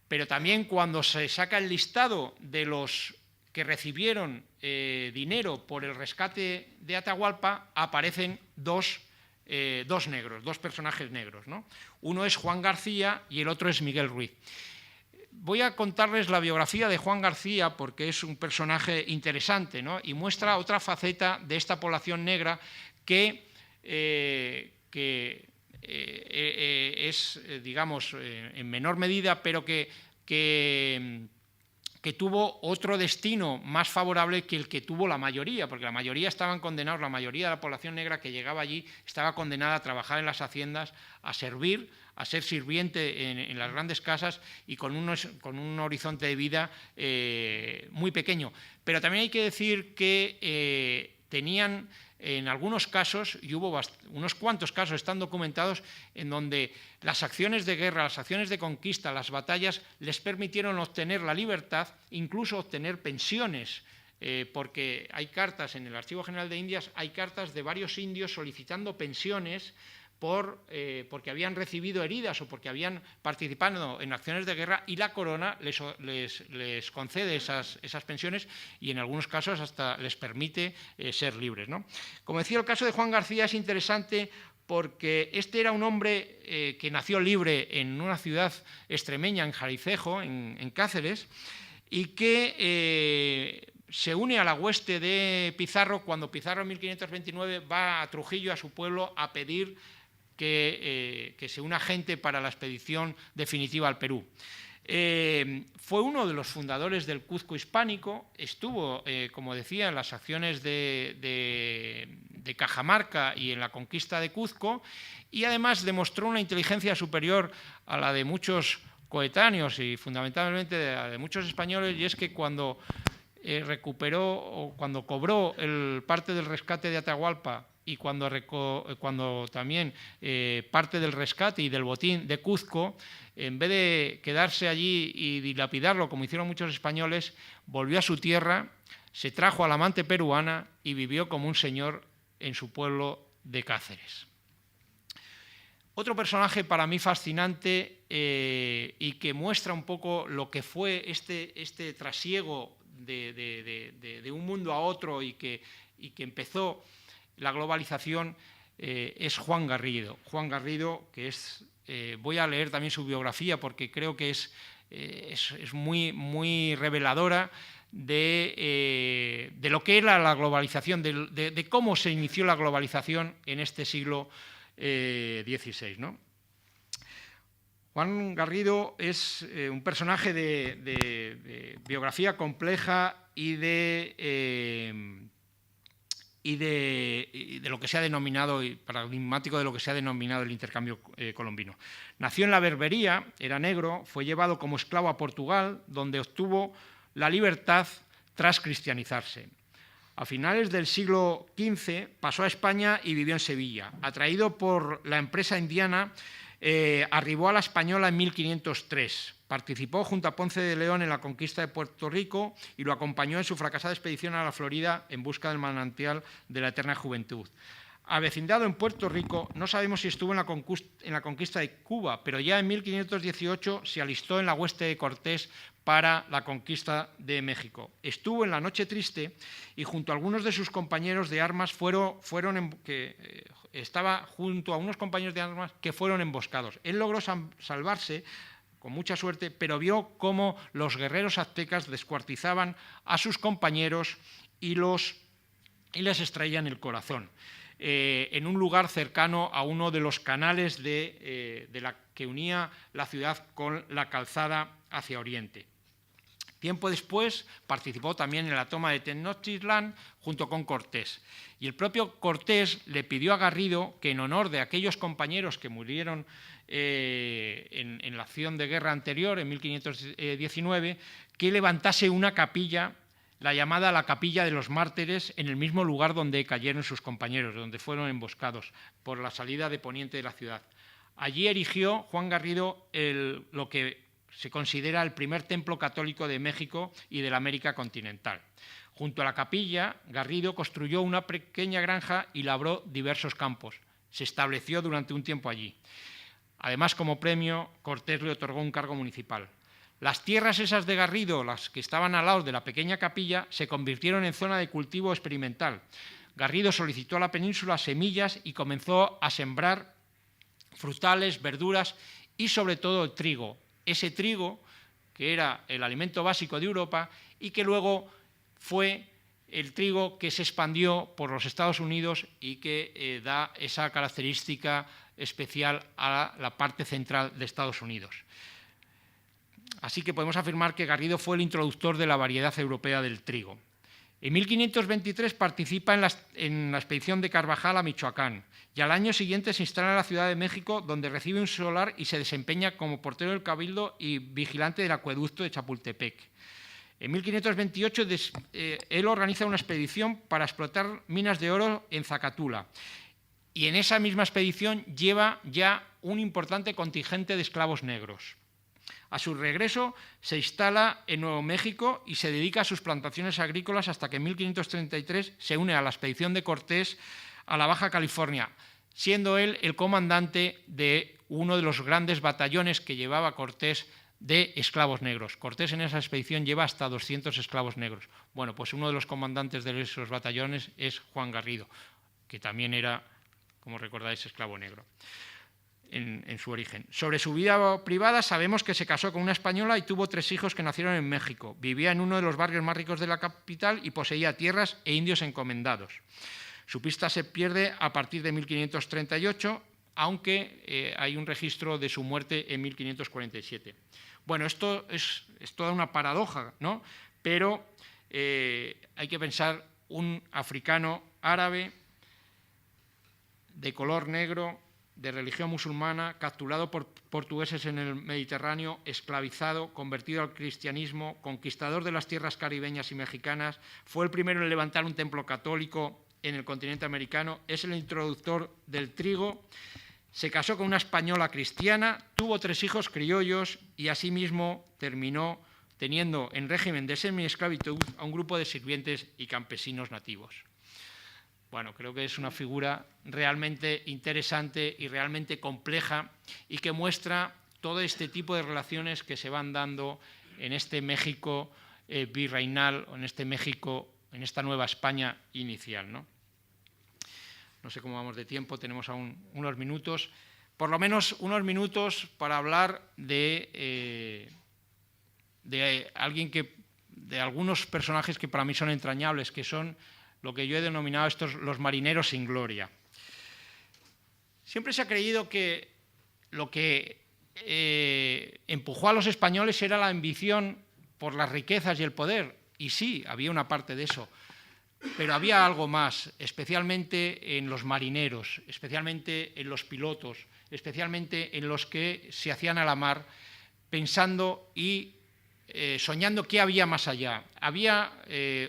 S2: Pero también cuando se saca el listado de los que recibieron dinero por el rescate de Atahualpa, aparecen dos negros, dos personajes negros, ¿no? Uno es Juan García y el otro es Miguel Ruiz. Voy a contarles la biografía de Juan García porque es un personaje interesante, ¿no? Y muestra otra faceta de esta población negra que es, digamos, en menor medida, pero que tuvo otro destino más favorable que el que tuvo la mayoría, porque la mayoría estaban condenados, la mayoría de la población negra que llegaba allí estaba condenada a trabajar en las haciendas, a servir, a ser sirviente en las grandes casas y con un horizonte de vida muy pequeño. Pero también hay que decir que tenían en algunos casos, y hubo unos cuantos casos, están documentados, en donde las acciones de guerra, las acciones de conquista, las batallas, les permitieron obtener la libertad, incluso obtener pensiones, porque hay cartas en el Archivo General de Indias, hay cartas de varios indios solicitando pensiones porque habían recibido heridas o porque habían participado en acciones de guerra, y la corona les concede esas pensiones y en algunos casos hasta les permite ser libres, ¿no? Como decía, el caso de Juan García es interesante porque este era un hombre que nació libre en una ciudad extremeña, en Jaricejo, en Cáceres, y que se une a la hueste de Pizarro cuando Pizarro en 1529 va a Trujillo, a su pueblo, a pedir que se una gente para la expedición definitiva al Perú. Fue uno de los fundadores del Cuzco hispánico, estuvo, como decía, en las acciones de Cajamarca y en la conquista de Cuzco, y además demostró una inteligencia superior a la de muchos coetáneos y fundamentalmente de muchos españoles, y es que cuando recuperó o cuando cobró parte del rescate de Atahualpa y cuando también parte del rescate y del botín de Cuzco, en vez de quedarse allí y dilapidarlo como hicieron muchos españoles, volvió a su tierra, se trajo a la amante peruana y vivió como un señor en su pueblo de Cáceres. Otro personaje para mí fascinante y que muestra un poco lo que fue este trasiego de un mundo a otro y que empezó la globalización, es Juan Garrido. Juan Garrido, que es, voy a leer también su biografía porque creo que es muy, muy reveladora de lo que era la globalización, de cómo se inició la globalización en este siglo XVI, ¿no? Juan Garrido es un personaje de biografía compleja y de lo que se ha denominado, y paradigmático de lo que se ha denominado el intercambio colombino. Nació en la Berbería, era negro, fue llevado como esclavo a Portugal, donde obtuvo la libertad tras cristianizarse. A finales del siglo XV pasó a España y vivió en Sevilla. Atraído por la empresa indiana, arribó a la Española en 1503. Participó junto a Ponce de León en la conquista de Puerto Rico y lo acompañó en su fracasada expedición a la Florida en busca del manantial de la eterna juventud. Avecindado en Puerto Rico, no sabemos si estuvo en la conquista de Cuba, pero ya en 1518 se alistó en la hueste de Cortés para la conquista de México. Estuvo en la Noche Triste y junto a algunos de sus compañeros de armas estaba junto a unos compañeros de armas que fueron emboscados. Él logró salvarse con mucha suerte, pero vio cómo los guerreros aztecas descuartizaban a sus compañeros y les extraían el corazón. En un lugar cercano a uno de los canales que unía la ciudad con la calzada hacia Oriente. Tiempo después participó también en la toma de Tenochtitlán junto con Cortés. Y el propio Cortés le pidió a Garrido que, en honor de aquellos compañeros que murieron en la acción de guerra anterior, en 1519, que levantase una capilla, la llamada la Capilla de los Mártires, en el mismo lugar donde cayeron sus compañeros, donde fueron emboscados por la salida de poniente de la ciudad. Allí erigió Juan Garrido lo que se considera el primer templo católico de México y de la América continental. Junto a la capilla, Garrido construyó una pequeña granja y labró diversos campos. Se estableció durante un tiempo allí. Además, como premio, Cortés le otorgó un cargo municipal. Las tierras esas de Garrido, las que estaban al lado de la pequeña capilla, se convirtieron en zona de cultivo experimental. Garrido solicitó a la península semillas y comenzó a sembrar frutales, verduras y sobre todo el trigo. Ese trigo, que era el alimento básico de Europa y que luego fue el trigo que se expandió por los Estados Unidos y que da esa característica especial a la parte central de Estados Unidos. Así que podemos afirmar que Garrido fue el introductor de la variedad europea del trigo. En 1523 participa en la expedición de Carvajal a Michoacán y al año siguiente se instala en la Ciudad de México, donde recibe un solar y se desempeña como portero del Cabildo y vigilante del acueducto de Chapultepec. En 1528 él organiza una expedición para explotar minas de oro en Zacatula y en esa misma expedición lleva ya un importante contingente de esclavos negros. A su regreso se instala en Nuevo México y se dedica a sus plantaciones agrícolas hasta que en 1533 se une a la expedición de Cortés a la Baja California, siendo él el comandante de uno de los grandes batallones que llevaba Cortés de esclavos negros. Cortés en esa expedición lleva hasta 200 esclavos negros. Bueno, pues uno de los comandantes de esos batallones es Juan Garrido, que también era, como recordáis, esclavo negro. En su origen. Sobre su vida privada sabemos que se casó con una española y tuvo 3 hijos que nacieron en México. Vivía en uno de los barrios más ricos de la capital y poseía tierras e indios encomendados. Su pista se pierde a partir de 1538, aunque hay un registro de su muerte en 1547. Bueno, esto es toda una paradoja, ¿no? Pero hay que pensar un africano árabe de color negro, de religión musulmana, capturado por portugueses en el Mediterráneo, esclavizado, convertido al cristianismo, conquistador de las tierras caribeñas y mexicanas, fue el primero en levantar un templo católico en el continente americano, es el introductor del trigo, se casó con una española cristiana, tuvo 3 hijos criollos y asimismo terminó teniendo en régimen de semiesclavitud a un grupo de sirvientes y campesinos nativos. Bueno, creo que es una figura realmente interesante y realmente compleja y que muestra todo este tipo de relaciones que se van dando en este México virreinal, o en este México, en esta nueva España inicial, ¿no? No sé cómo vamos de tiempo, tenemos aún unos minutos, por lo menos unos minutos para hablar de algunos personajes que para mí son entrañables, que son lo que yo he denominado los marineros sin gloria. Siempre se ha creído que lo que empujó a los españoles era la ambición por las riquezas y el poder, y sí, había una parte de eso, pero había algo más, especialmente en los marineros, especialmente en los pilotos, especialmente en los que se hacían a la mar pensando y soñando qué había más allá. Había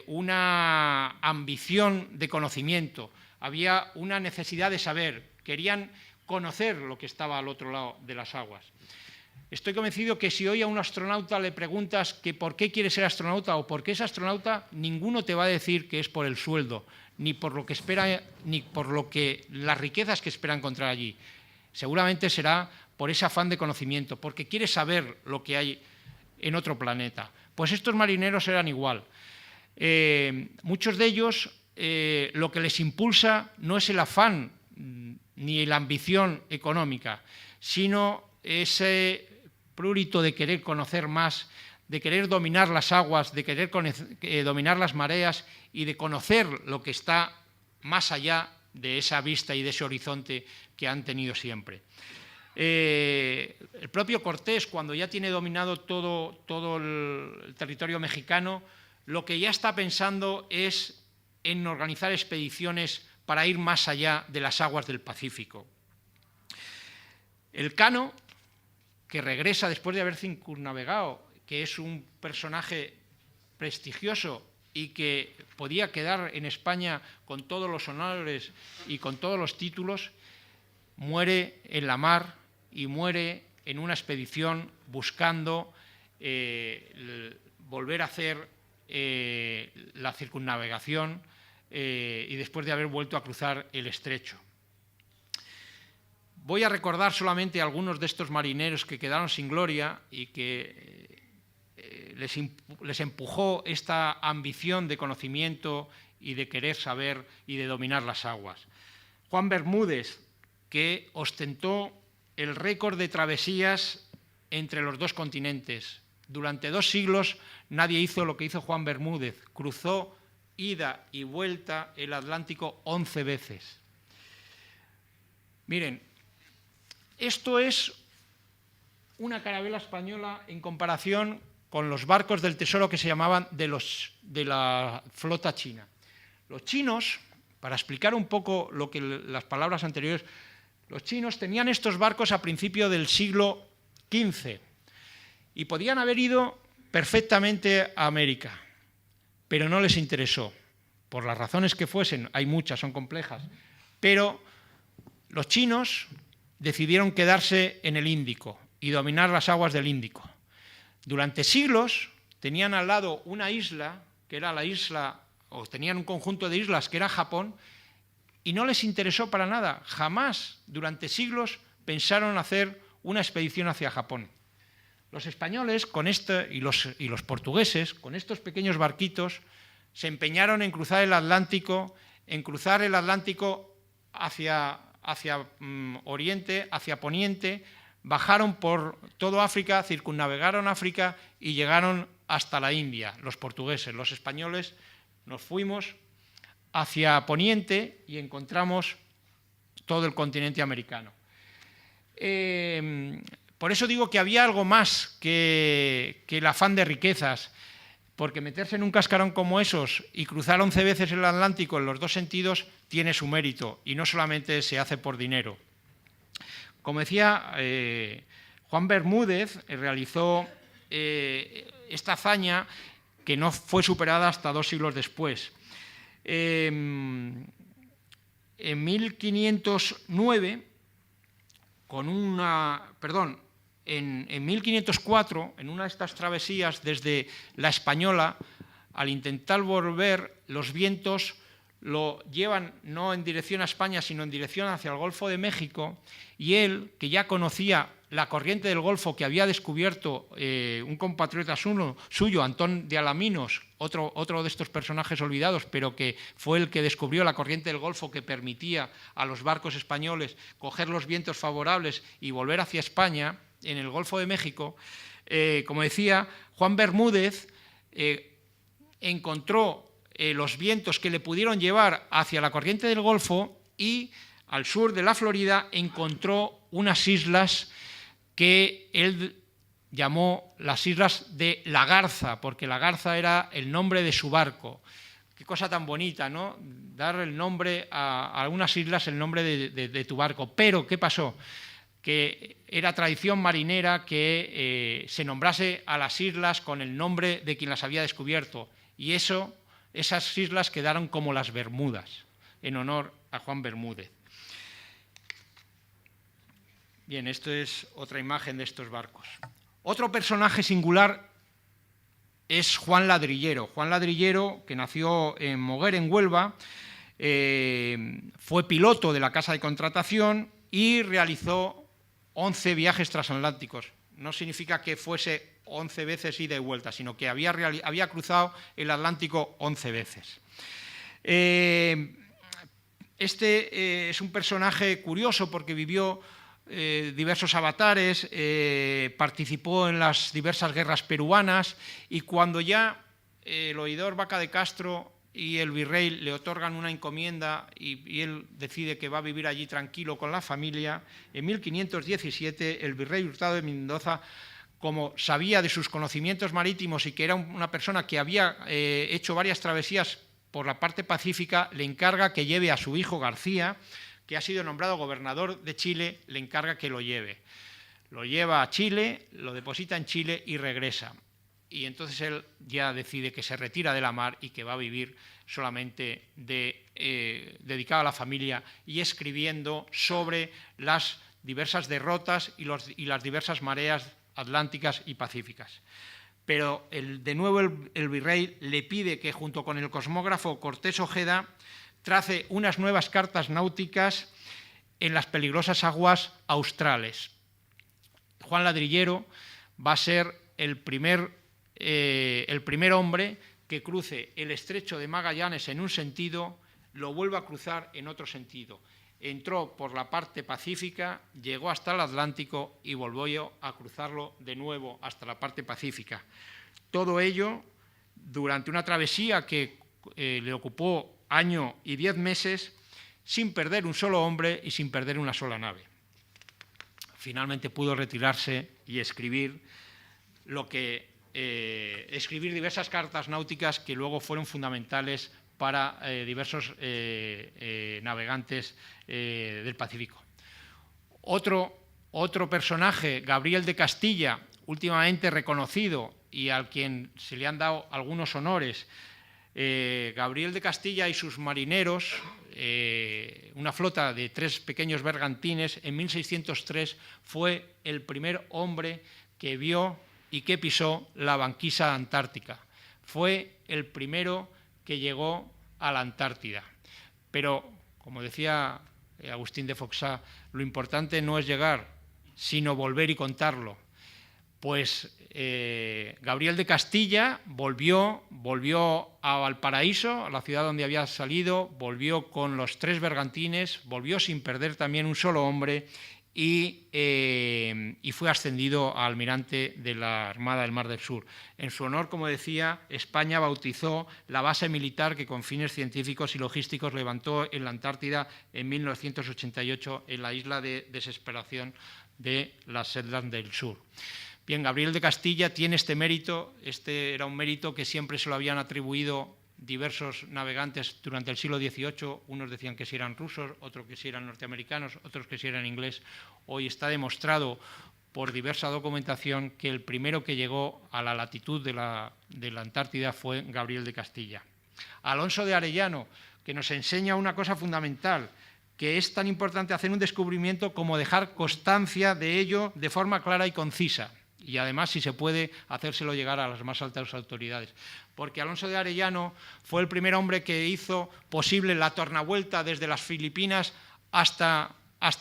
S2: una ambición de conocimiento, había una necesidad de saber, querían conocer lo que estaba al otro lado de las aguas. Estoy convencido que si hoy a un astronauta le preguntas que por qué quiere ser astronauta o por qué es astronauta, ninguno te va a decir que es por el sueldo, ni por lo que espera, ni por las riquezas que espera encontrar allí. Seguramente será por ese afán de conocimiento, porque quiere saber lo que hay en otro planeta. Pues estos marineros eran igual. Muchos de ellos lo que les impulsa no es el afán ni la ambición económica, sino ese prurito de querer conocer más, de querer dominar las aguas, de querer dominar las mareas y de conocer lo que está más allá de esa vista y de ese horizonte que han tenido siempre. El propio Cortés, cuando ya tiene dominado todo el territorio mexicano, lo que ya está pensando es en organizar expediciones para ir más allá de las aguas del Pacífico. Elcano, que regresa después de haber circunnavegado, que es un personaje prestigioso y que podía quedar en España con todos los honores y con todos los títulos, muere en la mar y muere en una expedición buscando volver a hacer la circunnavegación y después de haber vuelto a cruzar el estrecho. Voy a recordar solamente a algunos de estos marineros que quedaron sin gloria y que les empujó esta ambición de conocimiento y de querer saber y de dominar las aguas. Juan Bermúdez, que ostentó el récord de travesías entre los dos continentes. Durante 2 siglos nadie hizo lo que hizo Juan Bermúdez. Cruzó ida y vuelta el Atlántico 11 veces. Miren, esto es una carabela española en comparación con los barcos del tesoro que se llamaban de la flota china. Los chinos, para explicar un poco lo que las palabras anteriores, los chinos tenían estos barcos a principio del siglo XV y podían haber ido perfectamente a América, pero no les interesó, por las razones que fuesen, hay muchas, son complejas, pero los chinos decidieron quedarse en el Índico y dominar las aguas del Índico. Durante siglos tenían al lado una isla, que era la isla, o tenían un conjunto de islas que era Japón, y no les interesó para nada. Jamás, durante siglos, pensaron hacer una expedición hacia Japón. Los españoles y los portugueses, con estos pequeños barquitos, se empeñaron en cruzar el Atlántico hacia Oriente, hacia Poniente, bajaron por todo África, circunnavegaron África y llegaron hasta la India, los portugueses. Los españoles nos fuimos hacia Poniente y encontramos todo el continente americano. Por eso digo que había algo más que el afán de riquezas, porque meterse en un cascarón como esos y cruzar 11 veces el Atlántico en los dos sentidos tiene su mérito y no solamente se hace por dinero. Como decía, Juan Bermúdez realizó esta hazaña que no fue superada hasta 2 siglos después. En 1509, en 1504, en una de estas travesías desde la Española, al intentar volver, los vientos lo llevan no en dirección a España, sino en dirección hacia el Golfo de México, y él, que ya conocía la corriente del Golfo que había descubierto un compatriota suyo, Antón de Alaminos, otro de estos personajes olvidados, pero que fue el que descubrió la corriente del Golfo que permitía a los barcos españoles coger los vientos favorables y volver hacia España, en el Golfo de México. Como decía, Juan Bermúdez encontró los vientos que le pudieron llevar hacia la corriente del Golfo y al sur de la Florida encontró unas islas que él llamó las Islas de la Garza, porque la Garza era el nombre de su barco. Qué cosa tan bonita, ¿no? Dar el nombre a unas islas, el nombre de tu barco. Pero, ¿qué pasó? Que era tradición marinera que se nombrase a las islas con el nombre de quien las había descubierto. Y esas islas quedaron como las Bermudas, en honor a Juan Bermúdez. Bien, esto es otra imagen de estos barcos. Otro personaje singular es Juan Ladrillero. Juan Ladrillero, que nació en Moguer, en Huelva, fue piloto de la casa de contratación y realizó 11 viajes transatlánticos. No significa que fuese 11 veces ida y vuelta, sino que había cruzado el Atlántico 11 veces. Este es un personaje curioso porque vivió diversos avatares, participó en las diversas guerras peruanas, y cuando ya el oidor Vaca de Castro y el virrey le otorgan una encomienda y él decide que va a vivir allí tranquilo con la familia, en 1517 el virrey Hurtado de Mendoza, como sabía de sus conocimientos marítimos y que era una persona que había hecho varias travesías por la parte pacífica, le encarga que lleve a su hijo García, que ha sido nombrado gobernador de Chile, le encarga que lo lleve. Lo lleva a Chile, lo deposita en Chile y regresa. Y entonces él ya decide que se retira de la mar y que va a vivir solamente dedicado a la familia y escribiendo sobre las diversas derrotas y las diversas mareas atlánticas y pacíficas. Pero de nuevo el virrey le pide que junto con el cosmógrafo Cortés Ojeda trace unas nuevas cartas náuticas en las peligrosas aguas australes. Juan Ladrillero va a ser el primer hombre que cruce el estrecho de Magallanes en un sentido, lo vuelva a cruzar en otro sentido. Entró por la parte pacífica, llegó hasta el Atlántico y volvió a cruzarlo de nuevo hasta la parte pacífica. Todo ello durante una travesía que le ocupó año y 10 meses, sin perder un solo hombre y sin perder una sola nave. Finalmente pudo retirarse y escribir diversas cartas náuticas que luego fueron fundamentales para diversos navegantes del Pacífico. Otro personaje, Gabriel de Castilla, últimamente reconocido y al quien se le han dado algunos honores. Gabriel de Castilla y sus marineros, una flota de 3 pequeños bergantines, en 1603 fue el primer hombre que vio y que pisó la banquisa antártica. Fue el primero que llegó a la Antártida. Pero, como decía Agustín de Foxá, lo importante no es llegar, sino volver y contarlo. Pues Gabriel de Castilla volvió a Valparaíso, a la ciudad donde había salido, volvió con los 3 bergantines, volvió sin perder también un solo hombre y fue ascendido a almirante de la Armada del Mar del Sur. En su honor, como decía, España bautizó la base militar que con fines científicos y logísticos levantó en la Antártida en 1988 en la isla de Desesperación de las Shetland del Sur. Bien, Gabriel de Castilla tiene este mérito, este era un mérito que siempre se lo habían atribuido diversos navegantes durante el siglo XVIII, unos decían que si eran rusos, otros que si eran norteamericanos, otros que si eran inglés. Hoy está demostrado por diversa documentación que el primero que llegó a la latitud de la Antártida fue Gabriel de Castilla. Alonso de Arellano, que nos enseña una cosa fundamental, que es tan importante hacer un descubrimiento como dejar constancia de ello de forma clara y concisa. Y además, si se puede, hacérselo llegar a las más altas autoridades. Porque Alonso de Arellano fue el primer hombre que hizo posible la tornavuelta desde las Filipinas hasta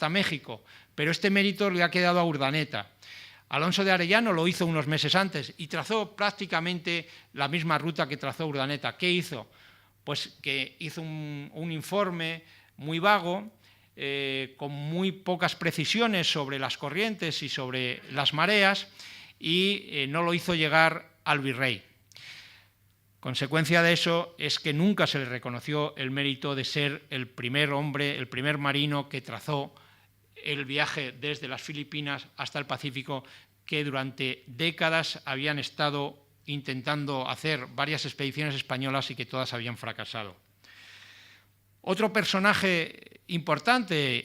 S2: México. Pero este mérito le ha quedado a Urdaneta. Alonso de Arellano lo hizo unos meses antes y trazó prácticamente la misma ruta que trazó Urdaneta. ¿Qué hizo? Pues que hizo un informe muy vago, con muy pocas precisiones sobre las corrientes y sobre las mareas, y no lo hizo llegar al virrey. Consecuencia de eso es que nunca se le reconoció el mérito de ser el primer hombre, el primer marino que trazó el viaje desde las Filipinas hasta el Pacífico, que durante décadas habían estado intentando hacer varias expediciones españolas y que todas habían fracasado. Otro personaje importante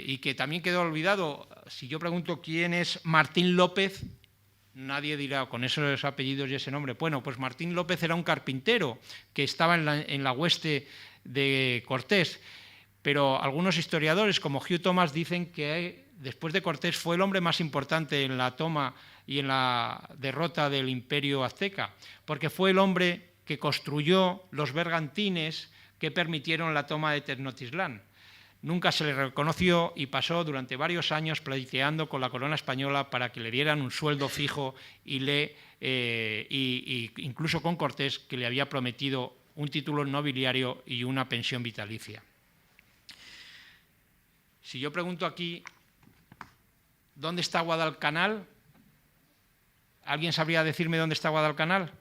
S2: y que también quedó olvidado, si yo pregunto quién es Martín López, nadie dirá con esos apellidos y ese nombre. Bueno, pues Martín López era un carpintero que estaba en la hueste de Cortés, pero algunos historiadores como Hugh Thomas dicen que después de Cortés, fue el hombre más importante en la toma y en la derrota del Imperio azteca, porque fue el hombre que construyó los bergantines que permitieron la toma de Tenochtitlán. Nunca se le reconoció y pasó durante varios años pleiteando con la corona española para que le dieran un sueldo fijo y incluso con Cortés, que le había prometido un título nobiliario y una pensión vitalicia. Si yo pregunto aquí, ¿dónde está Guadalcanal? ¿Alguien sabría decirme dónde está Guadalcanal?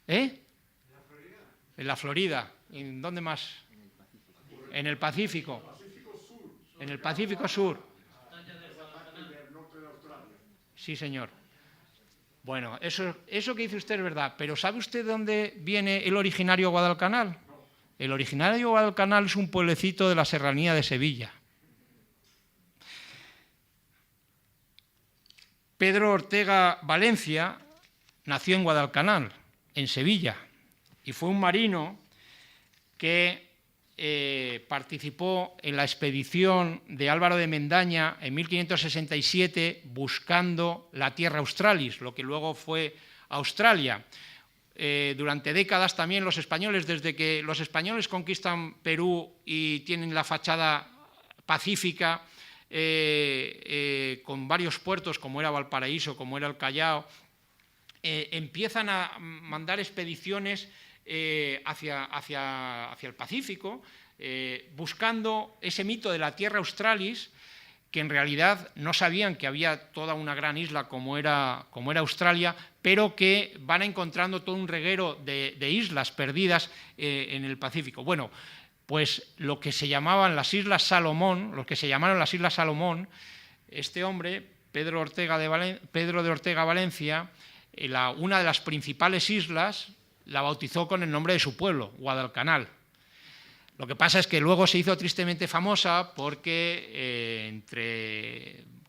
S2: ¿Eh? En la Florida. ¿En dónde más? En el Pacífico. En el Pacífico Sur. Sí, señor. Bueno, eso que dice usted es verdad, pero ¿sabe usted dónde viene el originario Guadalcanal? El originario Guadalcanal es un pueblecito de la serranía de Sevilla. Pedro Ortega Valencia nació en Guadalcanal, en Sevilla, y fue un marino que participó en la expedición de Álvaro de Mendaña en 1567 buscando la Tierra Australis, lo que luego fue Australia. Durante décadas también los españoles, desde que los españoles conquistan Perú y tienen la fachada pacífica, con varios puertos como era Valparaíso, como era el Callao, empiezan a mandar expediciones hacia el Pacífico, buscando ese mito de la Tierra Australis, que en realidad no sabían que había toda una gran isla como era Australia, pero que van encontrando todo un reguero de islas perdidas en el Pacífico. Bueno, pues lo que se llamaban las Islas Salomón, este hombre, Pedro de Ortega Valencia, una de las principales islas, la bautizó con el nombre de su pueblo, Guadalcanal. Lo que pasa es que luego se hizo tristemente famosa porque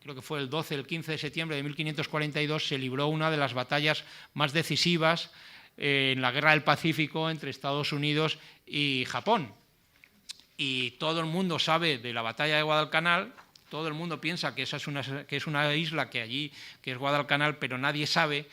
S2: creo que fue el 12, el 15 de septiembre de 1542, se libró una de las batallas más decisivas en la Guerra del Pacífico entre Estados Unidos y Japón. Y todo el mundo sabe de la batalla de Guadalcanal, todo el mundo piensa que esa es una isla que es Guadalcanal, pero nadie sabe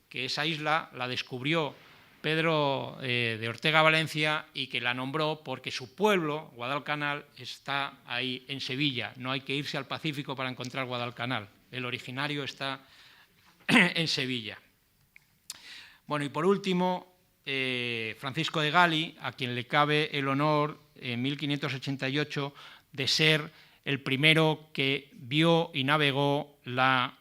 S2: que esa isla la descubrió Pedro de Ortega Valencia y que la nombró porque su pueblo, Guadalcanal, está ahí en Sevilla. No hay que irse al Pacífico para encontrar Guadalcanal. El originario está en Sevilla. Bueno, y por último, Francisco de Gali, a quien le cabe el honor en 1588 de ser el primero que vio y navegó la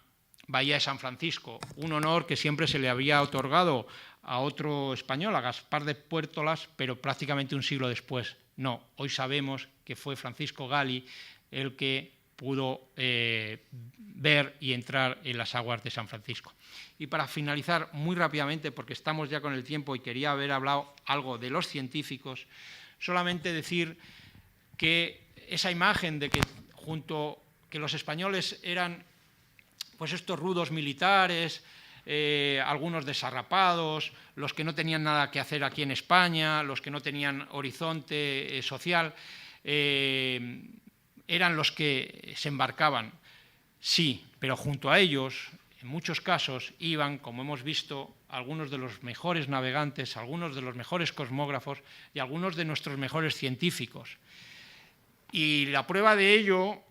S2: Bahía de San Francisco, un honor que siempre se le había otorgado a otro español, a Gaspar de Puertolas, pero prácticamente un siglo después. No, hoy sabemos que fue Francisco Gali el que pudo ver y entrar en las aguas de San Francisco. Y para finalizar muy rápidamente, porque estamos ya con el tiempo y quería haber hablado algo de los científicos, solamente decir que esa imagen de que que los españoles eran pues estos rudos militares, algunos desarrapados, los que no tenían nada que hacer aquí en España, los que no tenían horizonte social, eran los que se embarcaban. Sí, pero junto a ellos, en muchos casos, iban, como hemos visto, algunos de los mejores navegantes, algunos de los mejores cosmógrafos y algunos de nuestros mejores científicos. Y la prueba de ello,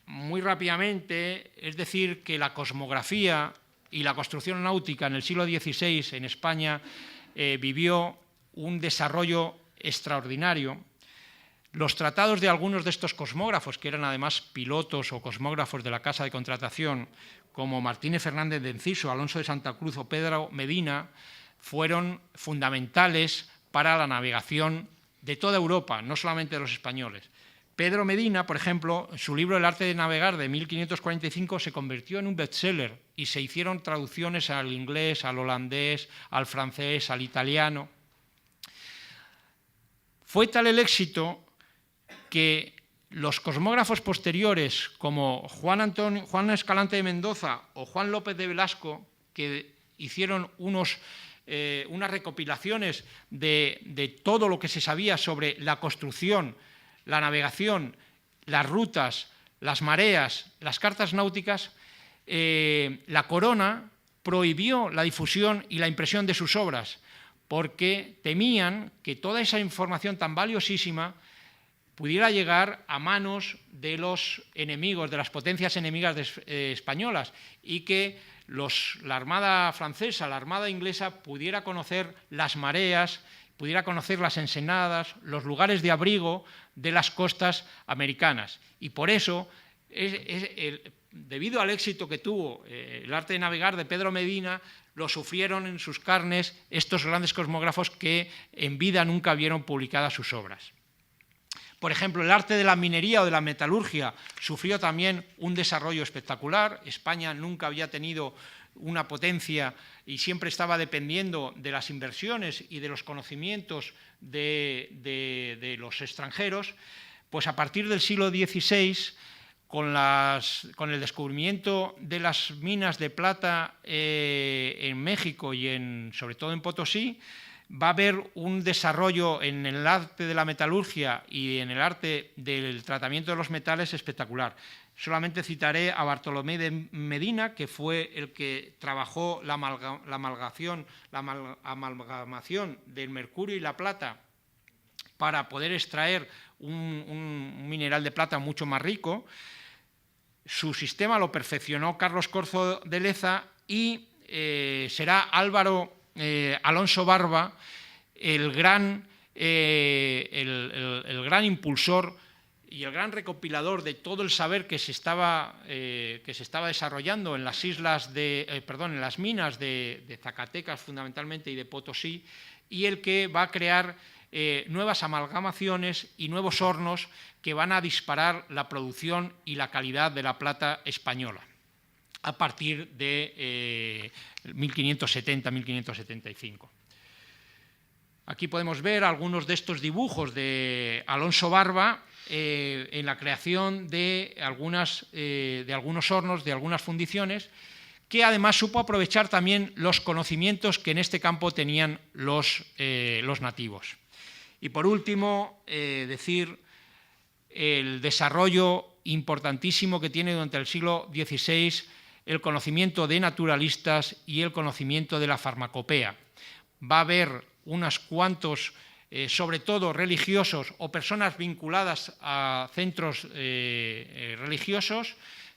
S2: muy rápidamente, es decir, que la cosmografía y la construcción náutica en el siglo XVI en España vivió un desarrollo extraordinario. Los tratados de algunos de estos cosmógrafos, que eran además pilotos o cosmógrafos de la casa de contratación, como Martínez Fernández de Enciso, Alonso de Santa Cruz o Pedro Medina, fueron fundamentales para la navegación de toda Europa, no solamente de los españoles. Pedro Medina, por ejemplo, en su libro El arte de navegar de 1545 se convirtió en un bestseller y se hicieron traducciones al inglés, al holandés, al francés, al italiano. Fue tal el éxito que los cosmógrafos posteriores, como Juan Escalante de Mendoza o Juan López de Velasco, que hicieron unas recopilaciones de todo lo que se sabía sobre la construcción, la navegación, las rutas, las mareas, las cartas náuticas, la corona prohibió la difusión y la impresión de sus obras porque temían que toda esa información tan valiosísima pudiera llegar a manos de los enemigos, de las potencias enemigas españolas, y que la Armada francesa, la Armada inglesa pudiera conocer las mareas, pudiera conocer las ensenadas, los lugares de abrigo de las costas americanas. Y por eso, debido al éxito que tuvo el arte de navegar de Pedro Medina, lo sufrieron en sus carnes estos grandes cosmógrafos que en vida nunca vieron publicadas sus obras. Por ejemplo, el arte de la minería o de la metalurgia sufrió también un desarrollo espectacular. España nunca había tenido una potencia y siempre estaba dependiendo de las inversiones y de los conocimientos de los extranjeros. Pues a partir del siglo XVI, con el descubrimiento de las minas de plata en México y sobre todo en Potosí, va a haber un desarrollo en el arte de la metalurgia y en el arte del tratamiento de los metales espectacular. Solamente citaré a Bartolomé de Medina, que fue el que trabajó la amalgamación del mercurio y la plata para poder extraer un mineral de plata mucho más rico. Su sistema lo perfeccionó Carlos Corzo de Leza y será Álvaro Alonso Barba el gran impulsor y el gran recopilador de todo el saber que se estaba desarrollando en las en las minas de Zacatecas fundamentalmente y de Potosí, y el que va a crear nuevas amalgamaciones y nuevos hornos que van a disparar la producción y la calidad de la plata española a partir de 1570-1575. Aquí podemos ver algunos de estos dibujos de Alonso Barba en la creación de algunos hornos, de algunas fundiciones, que además supo aprovechar también los conocimientos que en este campo tenían los nativos. Y por último, decir el desarrollo importantísimo que tiene durante el siglo XVI el conocimiento de naturalistas y el conocimiento de la farmacopea. Va a haber unos cuantos, sobre todo religiosos o personas vinculadas a centros religiosos,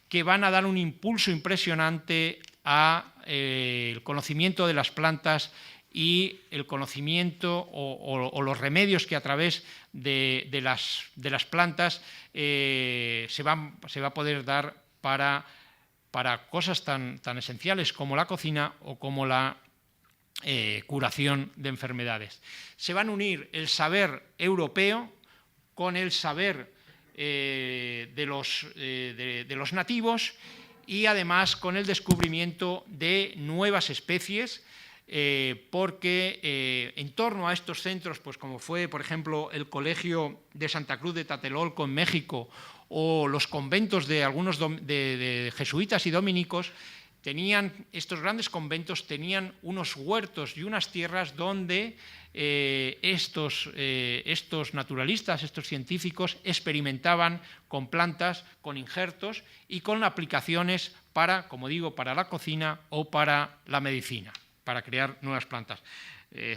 S2: que van a dar un impulso impresionante al conocimiento de las plantas y el conocimiento o los remedios que a través de las plantas se va a poder dar para cosas tan esenciales como la cocina o como la curación de enfermedades. Se van a unir el saber europeo con el saber de los nativos y además con el descubrimiento de nuevas especies, porque en torno a estos centros, pues como fue por ejemplo el Colegio de Santa Cruz de Tlatelolco en México o los conventos de algunos de jesuitas y dominicos, estos grandes conventos tenían unos huertos y unas tierras donde estos naturalistas, estos científicos, experimentaban con plantas, con injertos y con aplicaciones para, como digo, para la cocina o para la medicina, para crear nuevas plantas.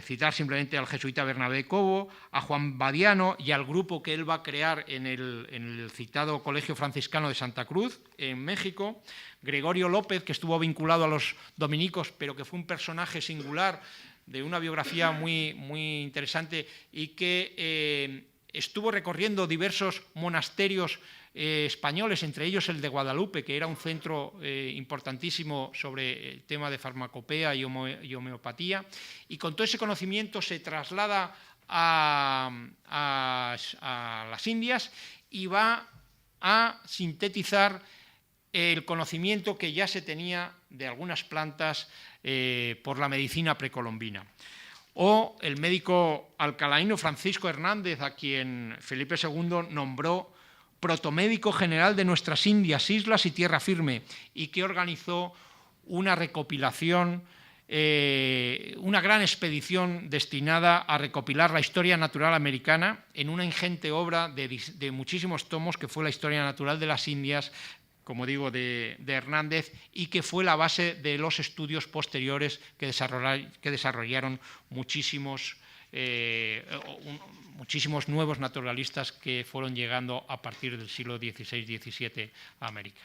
S2: Citar simplemente al jesuita Bernabé de Cobo, a Juan Badiano y al grupo que él va a crear en el citado Colegio Franciscano de Santa Cruz, en México, Gregorio López, que estuvo vinculado a los dominicos, pero que fue un personaje singular, de una biografía muy, muy interesante, y que estuvo recorriendo diversos monasterios españoles, entre ellos el de Guadalupe, que era un centro importantísimo sobre el tema de farmacopea y homeopatía, y con todo ese conocimiento se traslada a las Indias y va a sintetizar el conocimiento que ya se tenía de algunas plantas por la medicina precolombina. O el médico alcalaíno Francisco Hernández, a quien Felipe II nombró protomédico general de nuestras Indias, islas y tierra firme, y que organizó una recopilación una gran expedición destinada a recopilar la historia natural americana en una ingente obra de muchísimos tomos, que fue la Historia Natural de las Indias, como digo, de Hernández, y que fue la base de los estudios posteriores que desarrollaron muchísimos nuevos naturalistas que fueron llegando a partir del siglo XVI-XVII a América.